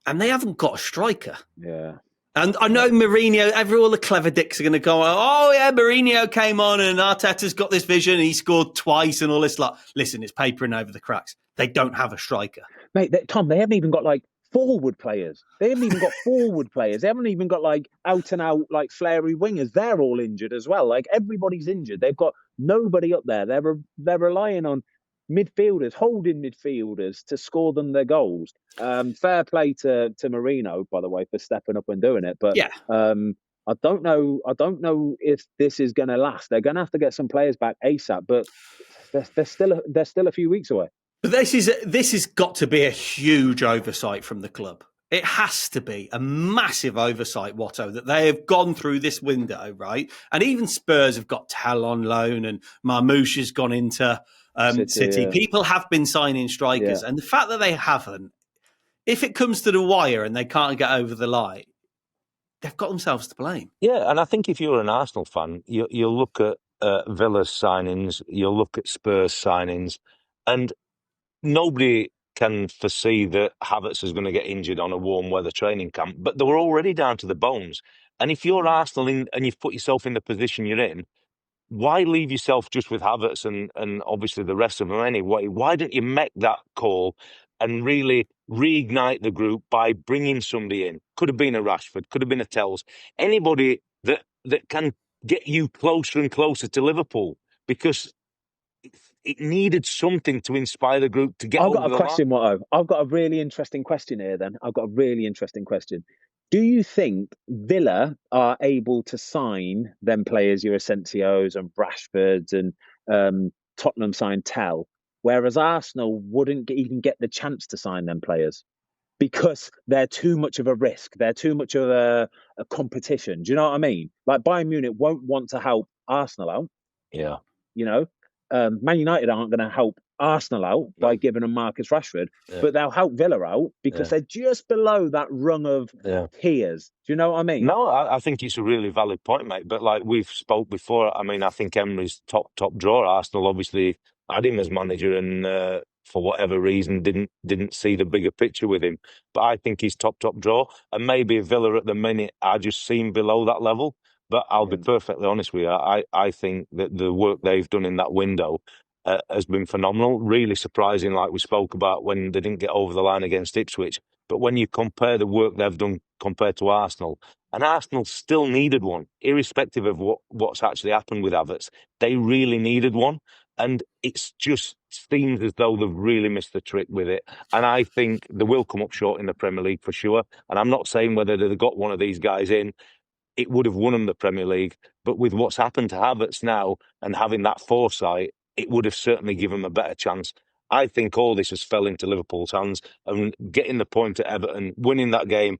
and they haven't got a striker. Yeah. And I know Merino, all the clever dicks are going to go, oh, yeah, Merino came on and Arteta's got this vision. He scored twice and all this. Like, listen, it's papering over the cracks. They don't have a striker. Mate, Tom, they haven't even got, like, forward players. They haven't even got forward players. They haven't even got, like, out-and-out, like, flary wingers. They're all injured as well. Like, everybody's injured. They've got nobody up there. They're relying on midfielders, holding midfielders to score them their goals. Fair play to Merino, by the way, for stepping up and doing it. But yeah. I don't know if this is going to last. They're going to have to get some players back ASAP, but they're still a few weeks away. But this has got to be a huge oversight from the club. It has to be a massive oversight, Watto, that they have gone through this window, right? And even Spurs have got Tal on loan, and Marmoush has gone into City. Yeah. People have been signing strikers, and the fact that they haven't, if it comes to the wire and they can't get over the line, they've got themselves to blame. Yeah, and I think if you're an Arsenal fan, you'll look at Villa's signings, you'll look at Spurs signings, and nobody can foresee that Havertz is going to get injured on a warm weather training camp, but they were already down to the bones. And if you're Arsenal and you've put yourself in the position you're in, why leave yourself just with Havertz and obviously the rest of them anyway? Why don't you make that call and really reignite the group by bringing somebody in? Could have been a Rashford, could have been a Tells, anybody that can get you closer and closer to Liverpool, because it needed something to inspire the group to get over the line. I've got a question, Watto. I've got a really interesting question here then. I've got a really interesting question. Do you think Villa are able to sign them players, your Asensios and Rashfords, and Tottenham signed Tell, whereas Arsenal wouldn't even get the chance to sign them players because they're too much of a risk? They're too much of a competition. Do you know what I mean? Like Bayern Munich won't want to help Arsenal out. Yeah. You know, Man United aren't going to help Arsenal out by giving them Marcus Rashford, but they'll help Villa out because they're just below that rung of tiers. Do you know what I mean? No, I think it's a really valid point, mate. But like we've spoke before, I mean, I think Emery's top drawer. Arsenal obviously had him as manager, and for whatever reason didn't see the bigger picture with him. But I think he's top drawer, and maybe Villa at the minute I just seem below that level. But I'll be perfectly honest with you. I think that the work they've done in that window has been phenomenal. Really surprising, like we spoke about when they didn't get over the line against Ipswich. But when you compare the work they've done compared to Arsenal, and Arsenal still needed one, irrespective of what's actually happened with Havertz, they really needed one. And it's just seems as though they've really missed the trick with it. And I think they will come up short in the Premier League for sure. And I'm not saying whether they've got one of these guys in, it would have won them the Premier League. But with what's happened to Havertz now and having that foresight, it would have certainly given them a better chance. I think all this has fell into Liverpool's hands, and getting the point at Everton, winning that game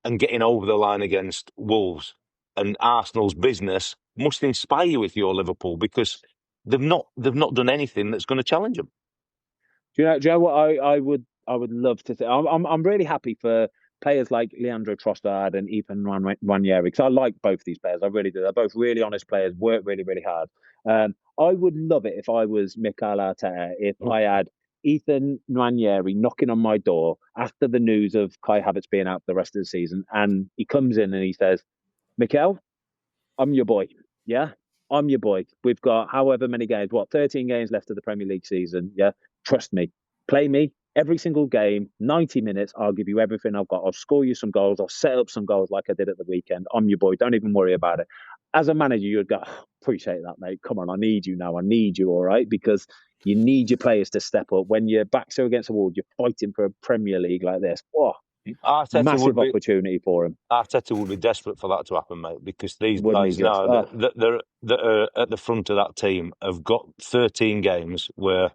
and getting over the line against Wolves and Arsenal's business must inspire you if you're Liverpool, because they've not done anything that's going to challenge them. Do you know what I would love to say? I'm really happy for players like Leandro Trossard and Ethan Nwaneri, because I like both these players. I really do. They're both really honest players, work really, really hard. I would love it if I was Mikel Arteta, if I had Ethan Nwaneri knocking on my door after the news of Kai Havertz being out for the rest of the season, and he comes in and he says, Mikel, I'm your boy. Yeah, I'm your boy. We've got however many games, 13 games left of the Premier League season. Yeah, trust me. Play me every single game, 90 minutes. I'll give you everything I've got. I'll score you some goals. I'll set up some goals like I did at the weekend. I'm your boy. Don't even worry about it. As a manager, you'd go, appreciate that, mate. Come on, I need you now. I need you, all right? Because you need your players to step up. When your backs are against the wall, you're fighting for a Premier League like this. Oh, massive opportunity for him. Arteta would be desperate for that to happen, mate, because these Wouldn't guys he now just? that are at the front of that team have got 13 games where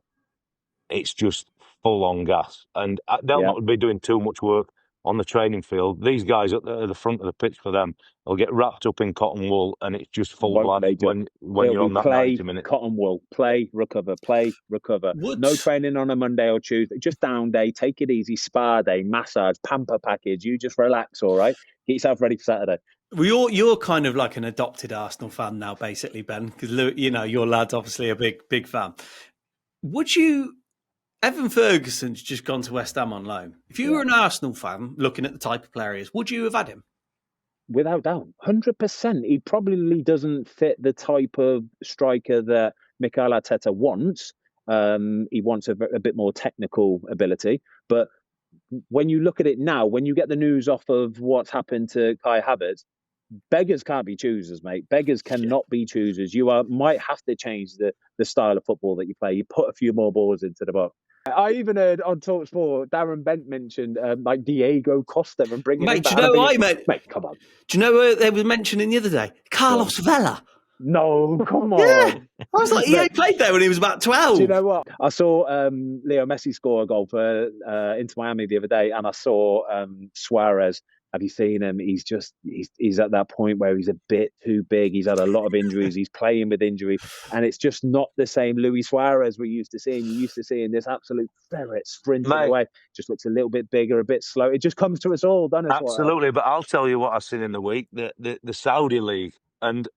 it's just full on gas, and they'll not be doing too much work on the training field. These guys at the front of the pitch for them will get wrapped up in cotton wool, and it's just full blast when you're on that 90 minutes. Cotton wool, play, recover. No training on a Monday or Tuesday, just down day, take it easy, spa day, massage, pamper package. You just relax, all right? Get yourself ready for Saturday. You're kind of like an adopted Arsenal fan now, basically, Ben, because your lad's obviously a big fan. Would you? Evan Ferguson's just gone to West Ham on loan. If you were an Arsenal fan looking at the type of player he is, would you have had him? Without doubt, 100%. He probably doesn't fit the type of striker that Mikel Arteta wants. He wants a bit more technical ability. But when you look at it now, when you get the news off of what's happened to Kai Havertz, beggars can't be choosers, mate. Beggars cannot be choosers. You might have to change the style of football that you play. You put a few more balls into the box. I even heard on TalkSport, Darren Bent mentioned like Diego Costa and bringing him back. Do you know why, mate? Mate, come on. Do you know what they were mentioning the other day? Carlos Vela. No, come on. Yeah. I was like, he played there when he was about 12. Do you know what? I saw Leo Messi score a goal for Inter Miami the other day, and I saw Suarez. Have you seen him? He's at that point where he's a bit too big. He's had a lot of injuries. He's playing with injury, and it's just not the same Luis Suarez we're used to seeing. You're used to seeing this absolute ferret sprinting away. Just looks a little bit bigger, a bit slow. It just comes to us all, doesn't it? Absolutely, but I'll tell you what I've seen in the week: the Saudi League and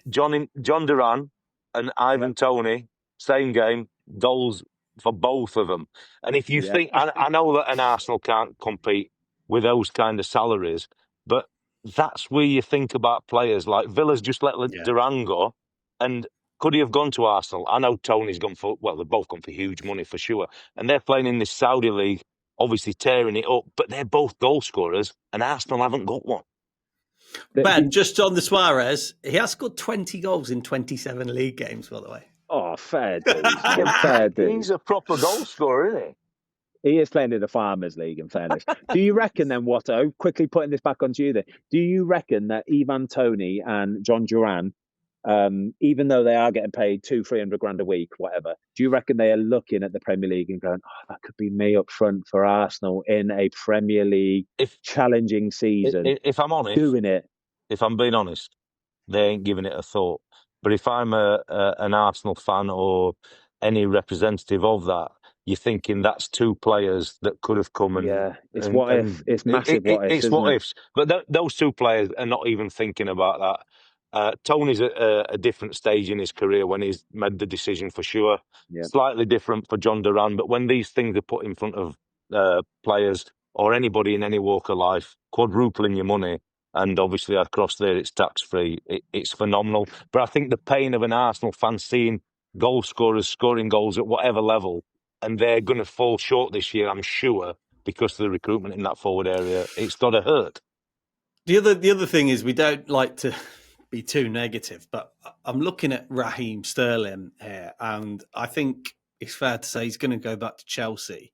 John Duran and Ivan Toney, same game, goals for both of them. And if you think, I know that an Arsenal can't compete with those kind of salaries, but that's where you think about players like Villa's just let Duran go, and could he have gone to Arsenal? I know Tony's gone for, they've both gone for huge money for sure, and they're playing in this Saudi league, obviously tearing it up, but they're both goal scorers, and Arsenal haven't got one. Ben, just on the Suarez, he has scored 20 goals in 27 league games, by the way. Oh, fair dues, fair dues. He's a proper goal scorer, isn't he? He is playing in the Farmers League, in fairness. Do you reckon then, Watto, quickly putting this back onto you there, do you reckon that Ivan Toney and John Duran, even though they are getting paid 200-300 grand a week, whatever, do you reckon they are looking at the Premier League and going, that could be me up front for Arsenal in a Premier League challenging season? If I'm honest, doing it. If I'm being honest, they ain't giving it a thought. But if I'm an Arsenal fan or any representative of that, you're thinking that's two players that could have come and... it's what if. It's massive what ifs. It's what ifs. But those two players are not even thinking about that. Tony's at a different stage in his career when he's made the decision for sure. Yeah. Slightly different for John Duran. But when these things are put in front of players or anybody in any walk of life, quadrupling your money, and obviously across there it's tax-free, it's phenomenal. But I think the pain of an Arsenal fan seeing goal scorers scoring goals at whatever level, and they're going to fall short this year, I'm sure, because of the recruitment in that forward area. It's got to hurt. The other thing is, we don't like to be too negative, but I'm looking at Raheem Sterling here, and I think it's fair to say he's going to go back to Chelsea.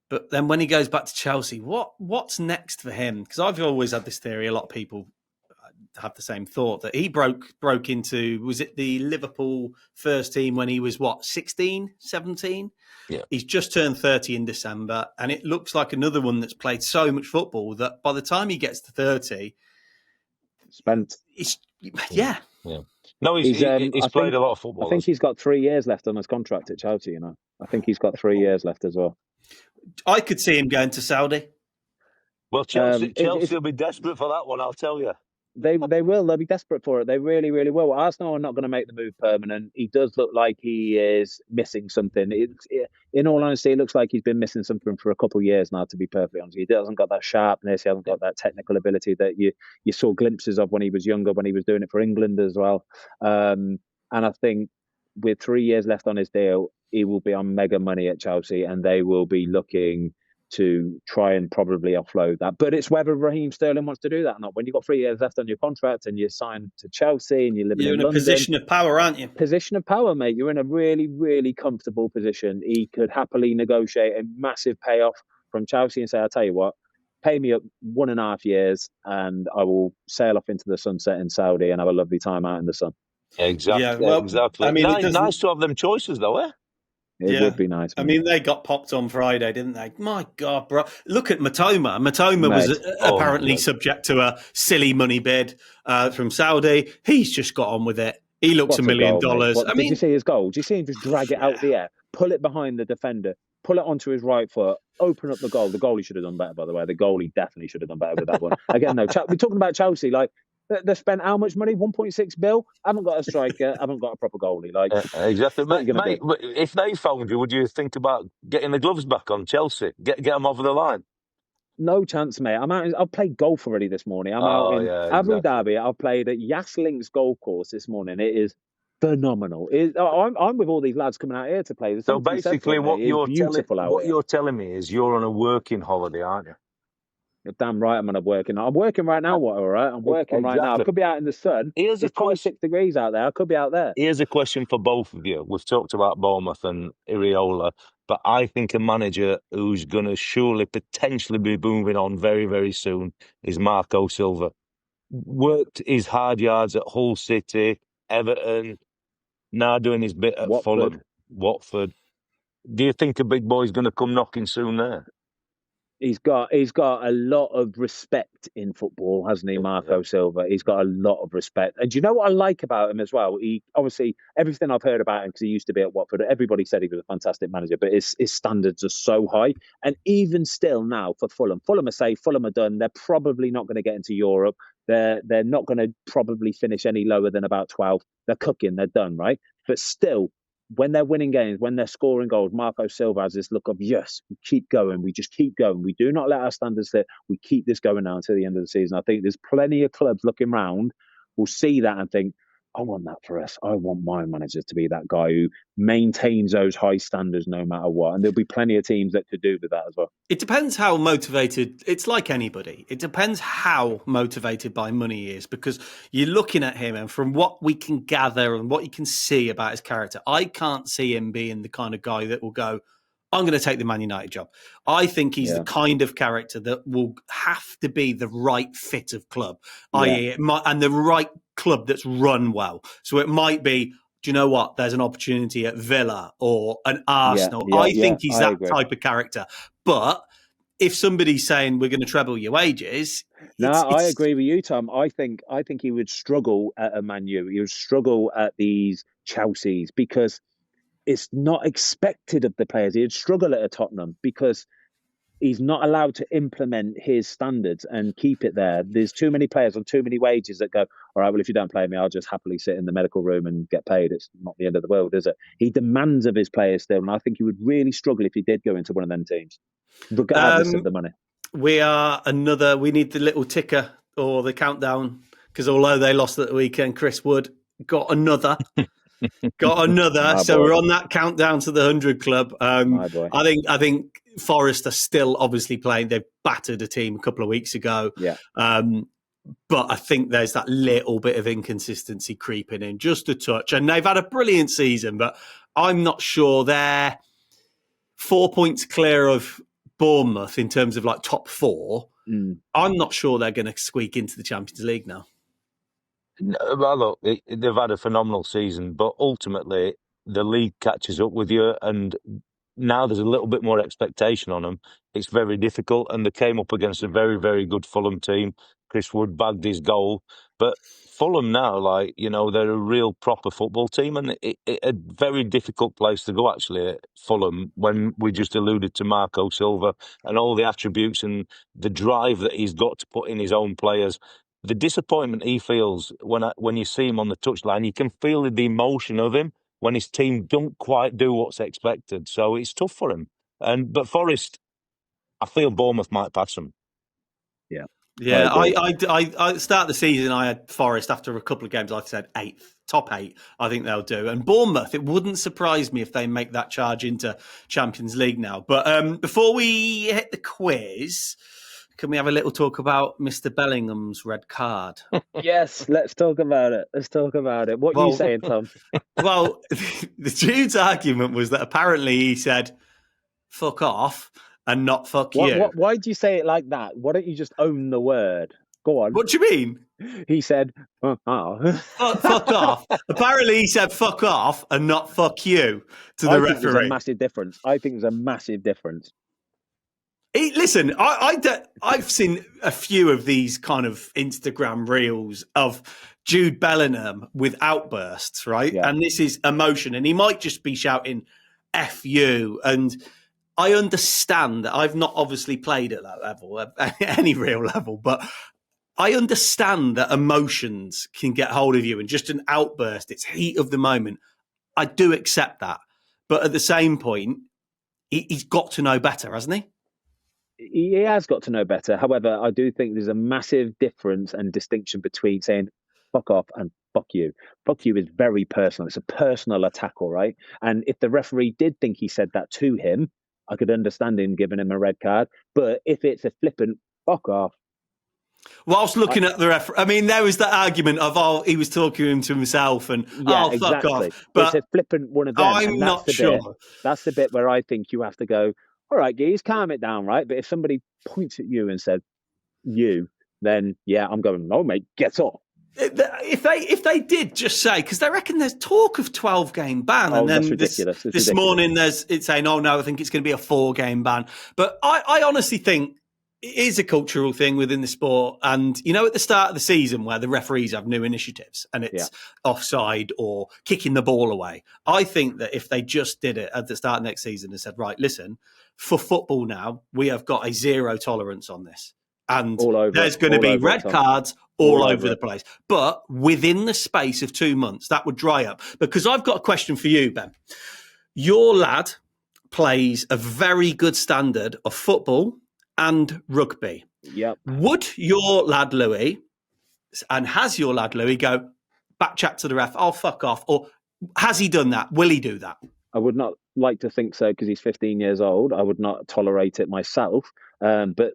But then when he goes back to Chelsea, what's next for him? Because I've always had this theory, a lot of people have the same thought, that he broke into, was it the Liverpool first team when he was 16, 17? Yeah. He's just turned 30 in December, and it looks like another one that's played so much football that by the time he gets to 30, spent. Yeah. No, he's played a lot of football. I think he's got 3 years left on his contract at Chelsea, you know. I think he's got 3 years left as well. I could see him going to Saudi. Well, Chelsea will be desperate for that one, I'll tell you. They will. They'll be desperate for it. They really, really will. Arsenal are not going to make the move permanent. He does look like he is missing something. in all honesty, it looks like he's been missing something for a couple of years now, to be perfectly honest. He hasn't got that sharpness, he hasn't got that technical ability that you saw glimpses of when he was younger, when he was doing it for England as well. And I think with 3 years left on his deal, he will be on mega money at Chelsea, and they will be looking to try and probably offload that. But it's whether Raheem Sterling wants to do that or not. When you've got 3 years left on your contract and you're signed to Chelsea and you're living in London, position of power, aren't you? Position of power, mate. You're in a really, really comfortable position. He could happily negotiate a massive payoff from Chelsea and say, I'll tell you what, pay me up 1.5 years and I will sail off into the sunset in Saudi and have a lovely time out in the sun. Exactly. Yeah, well, exactly. I mean, nice to have them choices, though, eh? It would be nice. I mean, they got popped on Friday, didn't they? My God, bro. Look at Matoma. Matoma was apparently subject to a silly money bid from Saudi. He's just got on with it. He looks $1 million. Did you see his goal? Did you see him just drag it out the air, pull it behind the defender, pull it onto his right foot, open up the goal? The goalie should have done better, by the way. The goalie definitely should have done better with that one. Again, no, we're talking about Chelsea. Like, they spent how much money? 1.6 bill. Haven't got a striker. Haven't got a proper goalie. Like exactly, mate. If they found you, would you think about getting the gloves back on Chelsea? Get them over the line? No chance, mate. I'm out. I've played golf already this morning. I'm out in Abu Dhabi. I've played at Yas Links Golf Course this morning. It is phenomenal. I'm with all these lads coming out here to play. So basically, what you're telling me is you're on a working holiday, aren't you? You're damn right I'm on a working. I'm working right now, Watto, all right? I'm working right now. I could be out in the sun. It's 26 degrees out there. I could be out there. Here's a question for both of you. We've talked about Bournemouth and Iriola, but I think a manager who's going to surely potentially be moving on very, very soon is Marco Silva. Worked his hard yards at Hull City, Everton, now doing his bit at Fulham, Watford. Do you think a big boy's going to come knocking soon there? He's got a lot of respect in football, hasn't he, Marco Silva? He's got a lot of respect. And do you know what I like about him as well? He obviously, everything I've heard about him, because he used to be at Watford, everybody said he was a fantastic manager, but his standards are so high. And even still now for Fulham are safe, Fulham are done. They're probably not going to get into Europe. They're not going to probably finish any lower than about 12. They're cooking, they're done, right? But still, when they're winning games, when they're scoring goals, Marco Silva has this look of, yes, we keep going. We just keep going. We do not let our standards slip. We keep this going now until the end of the season. I think there's plenty of clubs looking round will see that and think, I want that for us. I want my manager to be that guy who maintains those high standards no matter what. And there'll be plenty of teams that could do with that as well. It depends how motivated. It's like anybody. It depends how motivated by money he is, because you're looking at him, and from what we can gather and what you can see about his character, I can't see him being the kind of guy that will go, I'm going to take the Man United job. I think he's the kind of character that will have to be the right fit of club, i.e., and the right club that's run well. So it might be, do you know what? There's an opportunity at Villa or an Arsenal. I think he's that type of character. But if somebody's saying we're going to treble your wages, I agree with you, Tom. I think he would struggle at a Man U. He would struggle at these Chelseas because it's not expected of the players. He'd struggle at a Tottenham because he's not allowed to implement his standards and keep it there. There's too many players on too many wages that go, all right, well, if you don't play me, I'll just happily sit in the medical room and get paid. It's not the end of the world, is it? He demands of his players still, and I think he would really struggle if he did go into one of them teams, regardless of the money. We need the little ticker or the countdown, because although they lost at the weekend, Chris Wood got another. So we're on that countdown to the 100 club. I think Forest are still obviously playing. They battered a team a couple of weeks ago. But I think there's that little bit of inconsistency creeping in, just a touch. And they've had a brilliant season, but I'm not sure they're 4 points clear of Bournemouth in terms of like top four. I'm not sure they're going to squeak into the Champions League now. No, well, look, they've had a phenomenal season, but ultimately the league catches up with you, and now there's a little bit more expectation on them. It's very difficult, and they came up against a very, very good Fulham team. Chris Wood bagged his goal, but Fulham now, they're a real proper football team, and a very difficult place to go, actually, at Fulham, when we just alluded to Marco Silva and all the attributes and the drive that he's got to put in his own players. The disappointment he feels when you see him on the touchline, you can feel the emotion of him. when his team don't quite do what's expected. So it's tough for him. But Forest, I feel Bournemouth might pass them. Yeah, I start the season. I had Forest after a couple of games. I said top 8. I think they'll do. And Bournemouth, it wouldn't surprise me if they make that charge into Champions League now. But before we hit the quiz, can we have a little talk about Mr. Bellingham's red card? Yes, let's talk about it. What are you saying, Tom? Well, the Jude's argument was that apparently he said, "Fuck off." And not fuck you. Why do you say it like that? Why don't you just own the word? Go on. What do you mean? He said, fuck off. Apparently he said fuck off and not fuck you to the referee. There's a massive difference. I think there's a massive difference. Listen, I've seen a few of these kind of Instagram reels of Jude Bellingham with outbursts, right? Yeah. And this is emotion. And he might just be shouting F you. And I understand that I've not obviously played at that level, at any real level, but I understand that emotions can get hold of you and just an outburst, it's heat of the moment. I do accept that. But at the same point, he's got to know better, hasn't he? He has got to know better. However, I do think there's a massive difference and distinction between saying fuck off and fuck you. Fuck you is very personal. It's a personal attack, all right? And if the referee did think he said that to him, I could understand him giving him a red card. But if it's a flippant fuck off. Whilst looking at the referee, I mean, there was that argument of, he was talking to himself and, fuck exactly. off. But it's a flippant one of them. I'm not sure. That's the bit where I think you have to go, all right, geez, calm it down, right? But if somebody points at you and said, you, then, yeah, I'm going, no, mate, get off. If they did just say, because they reckon there's talk of 12-game ban, and then this morning it's saying, oh no, I think it's going to be a 4-game ban. But I honestly think it is a cultural thing within the sport. And at the start of the season where the referees have new initiatives and it's offside or kicking the ball away, I think that if they just did it at the start of next season and said, right, listen, for football now, we have got a 0 tolerance on this. And there's going to be red cards all over the place. But within the space of 2 months, that would dry up. Because I've got a question for you, Ben. Your lad plays a very good standard of football and rugby. Yep. Would your lad Louis, and has your lad Louis go back chat to the ref, oh, fuck off? Or has he done that? Will he do that? I would not like to think so because he's 15 years old. I would not tolerate it myself. But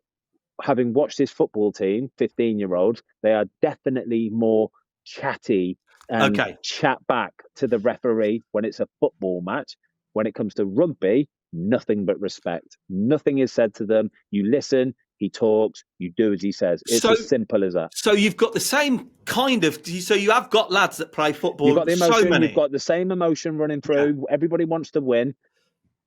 having watched this football team, 15-year-olds, they are definitely more chatty and chat back to the referee when it's a football match. When it comes to rugby, nothing but respect. Nothing is said to them. You listen, he talks, you do as he says. It's as simple as that. So you've got the same kind of... So you have got lads that play football. You've got the emotion, so many. You've got the same emotion running through. Yeah. Everybody wants to win.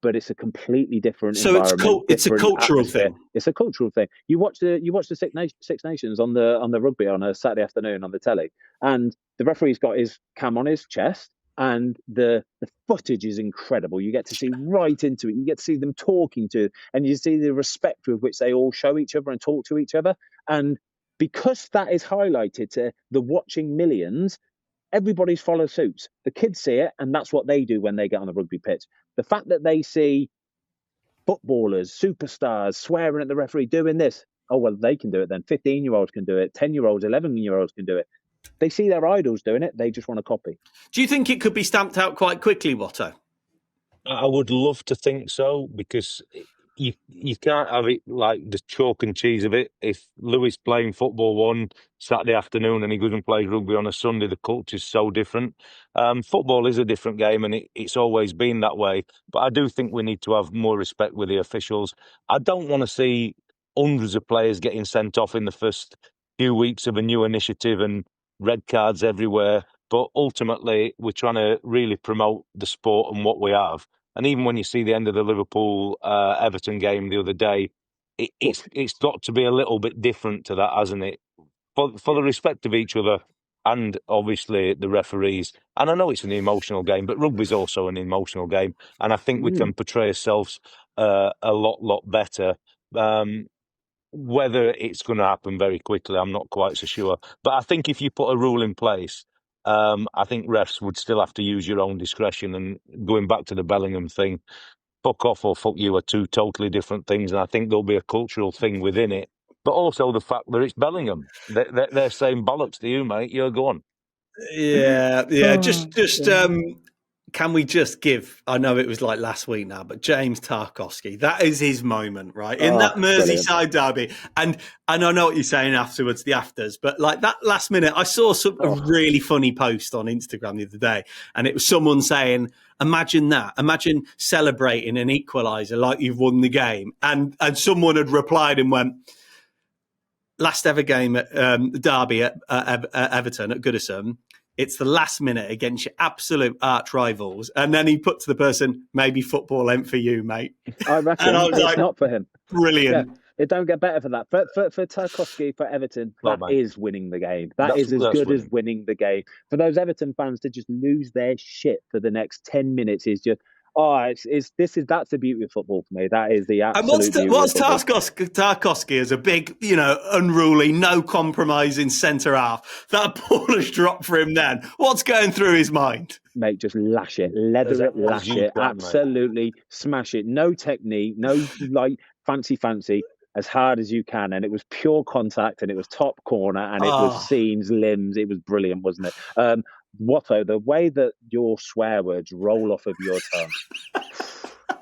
But it's a completely different environment. So it's a cultural atmosphere. thing. It's a cultural thing. You watch the Six Nations on the rugby on a Saturday afternoon on the telly, and the referee's got his cam on his chest, and the footage is incredible. You get to see right into it. You get to see them talking to, and you see the respect with which they all show each other and talk to each other. And because that is highlighted to the watching millions, everybody's follow suits. The kids see it, and that's what they do when they get on the rugby pitch. The fact that they see footballers, superstars swearing at the referee doing this, oh, well, they can do it then. 15-year-olds can do it. 10-year-olds, 11-year-olds can do it. They see their idols doing it. They just want to copy. Do you think it could be stamped out quite quickly, Watto? I would love to think so, because you can't have it like the chalk and cheese of it. If Lewis playing football one Saturday afternoon and he goes and plays rugby on a Sunday, the culture's so different. Football is a different game, and it's always been that way. But I do think we need to have more respect with the officials. I don't want to see hundreds of players getting sent off in the first few weeks of a new initiative and red cards everywhere. But ultimately, we're trying to really promote the sport and what we have. And even when you see the end of the Liverpool Everton game the other day, it's got to be a little bit different to that, hasn't it? For the respect of each other and obviously the referees. And I know it's an emotional game, but rugby's also an emotional game. And I think we can portray ourselves a lot better. Whether it's going to happen very quickly, I'm not quite so sure. But I think if you put a rule in place I think refs would still have to use your own discretion. And going back to the Bellingham thing, fuck off or fuck you are two totally different things. And I think there'll be a cultural thing within it. But also the fact that it's Bellingham. They're saying bollocks to you, mate. You're going. Yeah. Can we just give? I know it was like last week now, but James Tarkowski, that is his moment, right? In that Merseyside derby, and I know what you're saying afterwards, the afters, but like that last minute, I saw a really funny post on Instagram the other day, and it was someone saying, "Imagine that! Imagine celebrating an equaliser like you've won the game," and someone had replied and went, "Last ever game at derby at Everton at Goodison. It's the last minute against your absolute arch rivals." And then he put to the person, "Maybe football ain't for you, mate." I reckon And I was it's like, not for him. Brilliant. Yeah, it don't get better for that. For Tarkowski, for Everton, that is winning the game. That's as good as winning the game. For those Everton fans to just lose their shit for the next 10 minutes is just, that's the beauty of football for me. That is the absolute beauty. What's Tarkowski as a big, unruly, no compromising centre half? That ball has dropped for him then. What's going through his mind? Mate, just lash it, leather it, lash it, absolutely smash it. No technique, no like fancy, as hard as you can. And it was pure contact and it was top corner and it was seams, limbs. It was brilliant, wasn't it? Watto, the way that your swear words roll off of your tongue.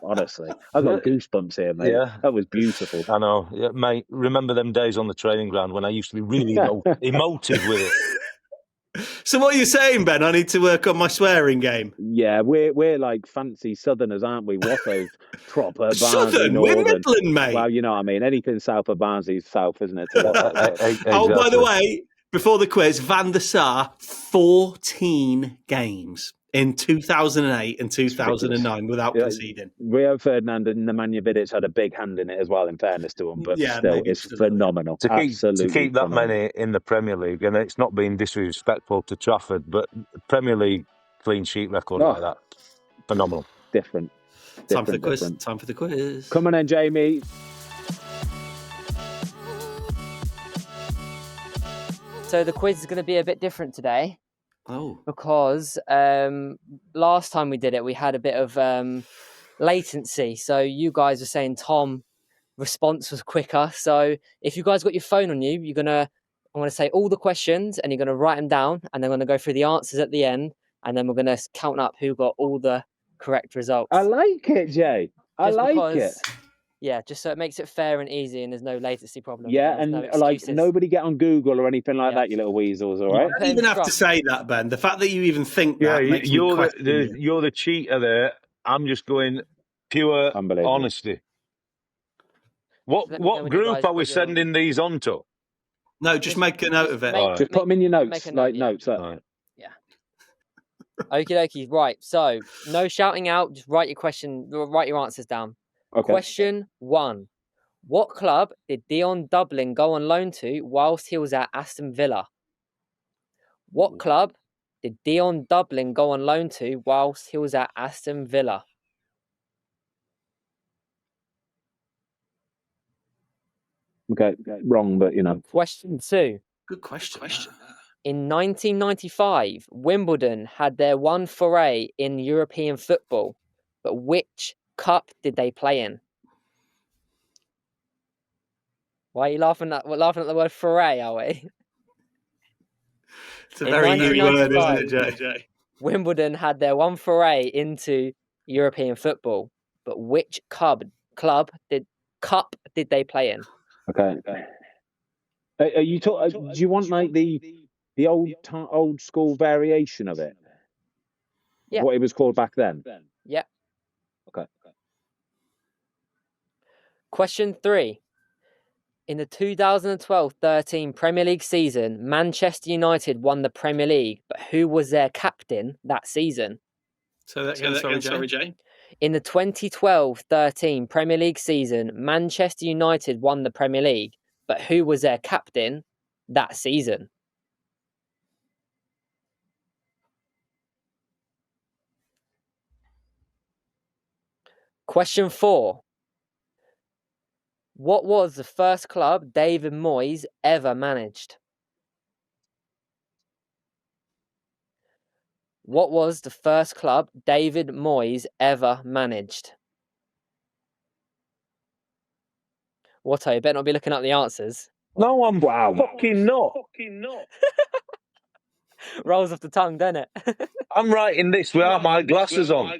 Honestly, I've got goosebumps here, mate. Yeah. That was beautiful. I know. Yeah, mate, remember them days on the training ground when I used to be really emotive with it. So what are you saying, Ben? I need to work on my swearing game. Yeah, we're like fancy Southerners, aren't we? Watto's proper Southern, we're Midland, mate. Well, you know what I mean. Anything south of Barnsley is south, isn't it? Exactly. Oh, by the way, before the quiz, Van der Sar, 14 games in 2008 and 2009 without conceding. Rio Ferdinand and Nemanja Vidic had a big hand in it as well, in fairness to them, but still, it's phenomenal. To keep that many in the Premier League, and it's not being disrespectful to Trafford, but Premier League clean sheet record like that, phenomenal. Different. Time for the quiz. Come on in, Jamie. So the quiz is going to be a bit different today. Oh. Because last time we did it, we had a bit of latency. So you guys were saying Tom response was quicker. So if you guys got your phone on you, I'm going to say all the questions and you're going to write them down and then I'm going to go through the answers at the end. And then we're going to count up who got all the correct results. I like it, Jay. I like it. Yeah, just so it makes it fair and easy and there's no latency problem. Yeah, and nobody get on Google or anything like that, you little weasels, all right? You don't even have to say that, Ben. The fact that you even think that makes you're the cheater there. I'm just going pure honesty. What group are we sending these on to? No, just make a note of it. Just put them in your notes, notes. Yeah. Okie dokie. Right, so no shouting out. Just write your answers down. Okay. Question 1. What club did Dion Dublin go on loan to whilst he was at Aston Villa? What club did Dion Dublin go on loan to whilst he was at Aston Villa? Okay, wrong, but you know. Question 2. Good question. In 1995, Wimbledon had their one foray in European football, but which cup did they play in? Why are you laughing at the word foray, are we? It's a very new word, isn't it, Jay? Wimbledon had their one foray into European football, but which cup did they play in? Okay. Are you do you want like the old school variation of it? Yeah. What it was called back then? Yeah. Okay. Question 3. In the 2012-13 Premier League season, Manchester United won the Premier League, but who was their captain that season? So that again, sorry, Jay. In the 2012-13 Premier League season, Manchester United won the Premier League, but who was their captain that season? Question 4. What was the first club David Moyes ever managed? What was the first club David Moyes ever managed? Watto, you better not be looking up the answers. No, I'm fucking not. Rolls off the tongue, doesn't it? I'm writing this without my glasses on.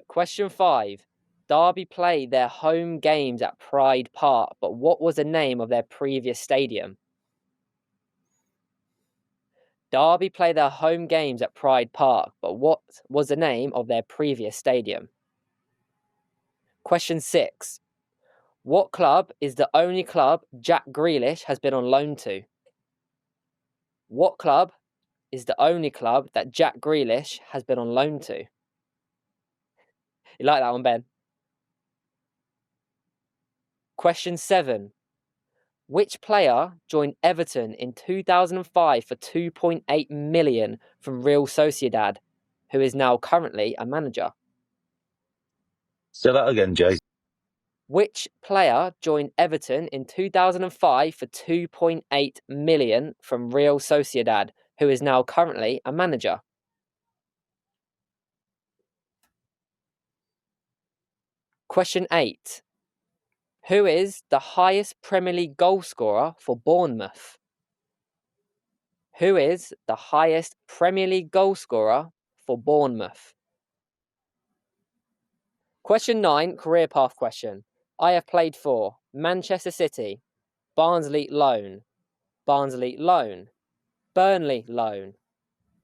Question 5. Derby played their home games at Pride Park, but what was the name of their previous stadium? Derby played their home games at Pride Park, but what was the name of their previous stadium? Question 6. What club is the only club Jack Grealish has been on loan to? What club is the only club that Jack Grealish has been on loan to? You like that one, Ben? Question 7. Which player joined Everton in 2005 for 2.8 million from Real Sociedad, who is now currently a manager? Say that again, Jay. Which player joined Everton in 2005 for 2.8 million from Real Sociedad, who is now currently a manager? Question 8. Who is the highest Premier League goal scorer for Bournemouth? Who is the highest Premier League goal scorer for Bournemouth? Question 9, career path question. I have played for Manchester City, Barnsley loan, Barnsley loan, Burnley loan,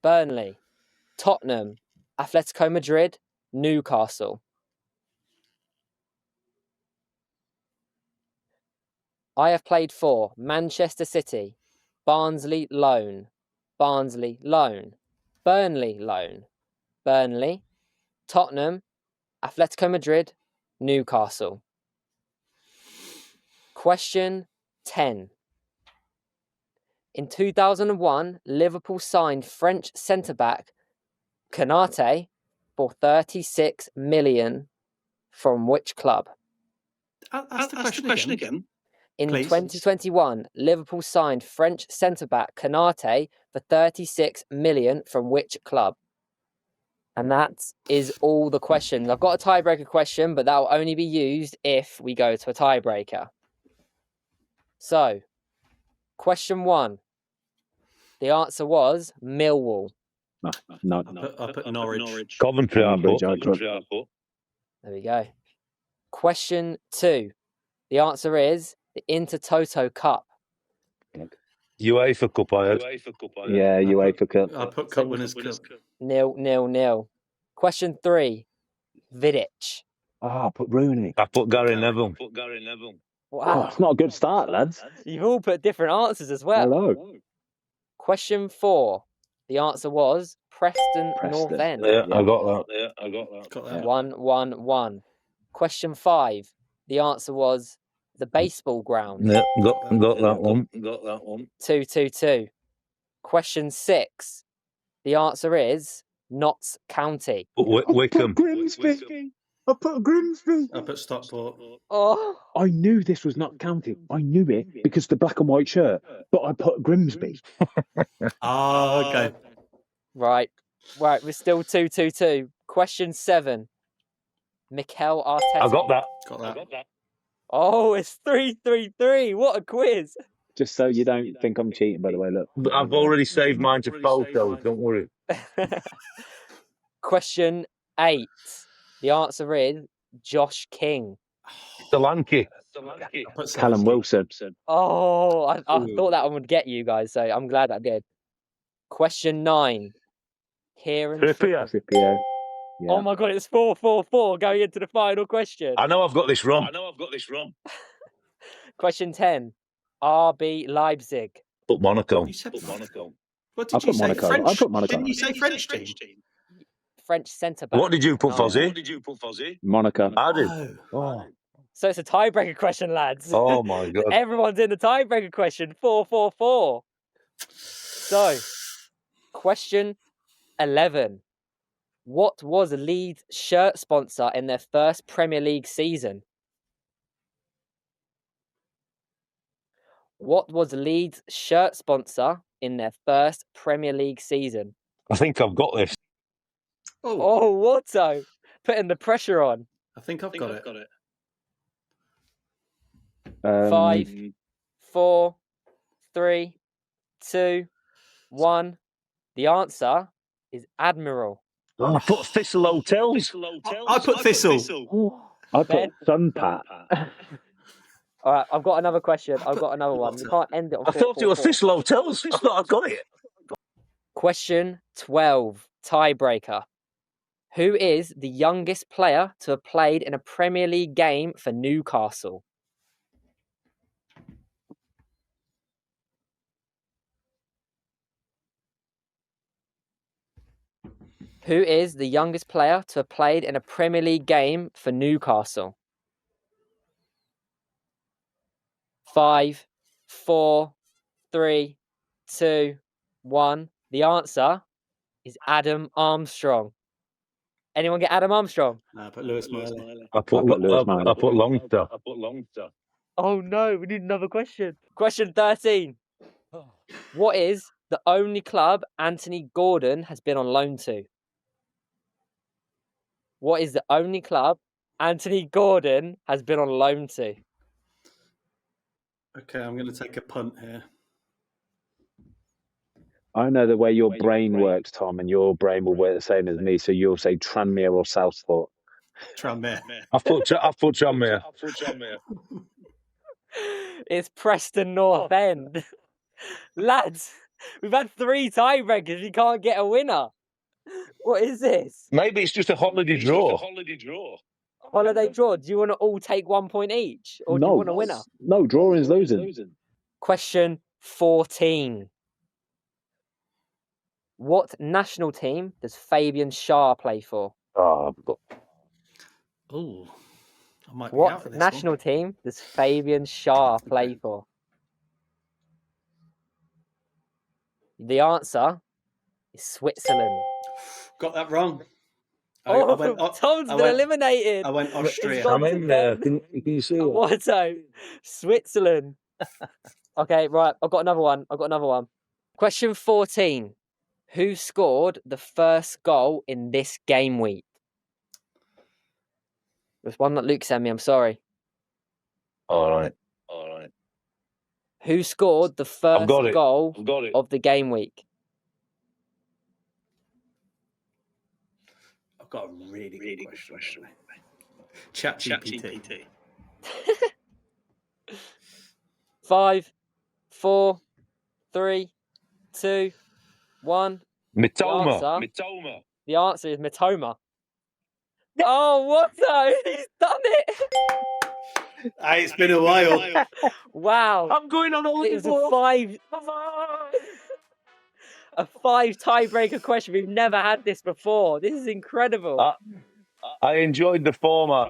Burnley, Tottenham, Atletico Madrid, Newcastle. I have played for Manchester City, Barnsley loan, Barnsley loan, Burnley loan, Burnley, Tottenham, Atletico Madrid, Newcastle. Question 10. In 2001, Liverpool signed French centre-back Konate for 36 million from which club? Ask the question again. In Please. 2021, Liverpool signed French centre-back Konate for 36 million from which club? And that is all the questions. I've got a tiebreaker question, but that will only be used if we go to a tiebreaker. So, question 1. The answer was Millwall. No. I put Norwich. Coventry, I put. There we go. Question 2. The answer is the Intertoto Cup. UEFA Cup, I had. Yeah, UEFA Cup. I put Cup Winners' Cup. 0-0-0. Question 3. Vidic. I put Rooney. I put Gary Neville. Wow. It's not a good start, lads. You've all put different answers as well. Hello. Question 4. The answer was Preston North End. Yeah, I got Got that. 1-1-1. Question 5. The answer was the baseball ground. Yeah, got that one. 2-2-2. Question 6. The answer is Notts County. Wickham. Grimsby. I put Grimsby. I put Stockport. Oh, I knew this was not county. I knew it because the black and white shirt, but I put Grimsby. Okay. right. We're still 2-2-2. Question 7. Mikel Arteta. I got that. Got that. Oh, it's 3-3-3. What a quiz. Just so you don't think I'm cheating, by the way, look. But I've already saved mine to photos, don't worry. Question 8. The answer is Josh King. Solanke. Callum Wilson. Oh, I thought that one would get you guys, so I'm glad I did. Question 9. Kieran Trippier. Trippier. Yeah. Oh my god, it's 4-4-4 going into the final question. I know I've got this wrong. Question 10. RB Leipzig. Put Monaco. You said Monaco. What I did you put say? Monaco. French? I put Monaco. Didn't you say French team? French centre-back. What did you put, Fozzie? Monaco. I did. Oh. So it's a tiebreaker question, lads. Oh my God. Everyone's in the tiebreaker question. 4-4-4. So, question 11. What was Leeds' shirt sponsor in their first Premier League season? What was Leeds' shirt sponsor in their first Premier League season? I think I've got this. Oh, Watto, putting the pressure on. I think I've got it. 5, 4, 3, 2, 1. The answer is Admiral. I put Thistle Hotels. I put Thistle. I put Ben? Sunpat. All right, I've got another question. I've got another one. We can't end it on I thought it was 4-4-4. Thistle Hotels. I thought I got it. Question 12, tiebreaker. Who is the youngest player to have played in a Premier League game for Newcastle? Who is the youngest player to have played in a Premier League game for Newcastle? 5, 4, 3, 2, 1. The answer is Adam Armstrong. Anyone get Adam Armstrong? No, I put Lewis Miley. I put Longstaff. Oh no, we need another question. Question 13. What is the only club Anthony Gordon has been on loan to? What is the only club Anthony Gordon has been on loan to? Okay, I'm going to take a punt here. I know the way your brain works, Tom, and your brain will work the same as me. So you'll say Tranmere or Southport. Tranmere. I've put Tranmere. It's Preston North End. Lads, we've had 3 tiebreakers. We can't get a winner. What is this? Maybe it's just a holiday draw. Holiday draw. Do you want to all take 1 point each? Or do you want a winner? No, drawing's losing. Question 14. What national team does Fabian Schär play for? Oh, Oh, I might be out What for this national team does Fabian Schär play for? The answer is Switzerland. Got that wrong. Tom's been eliminated. I went Austria. It's gone I'm to in there. Ben. Can you see it? Watto, Switzerland. Okay, right. I've got another one. Question 14. Who scored the first goal in this game week? There's one that Luke sent me. I'm sorry. All right. Who scored the first got it. goal of the game week? I've got a really good question. ChatGPT. 5, 4, 3, 2, 1. Mitoma. The answer is Mitoma. Oh, Watto! He's done it! Hey, it's been a while. Wow. I'm going on holiday. It was a 5 tiebreaker question. We've never had this before. This is incredible. I enjoyed the format.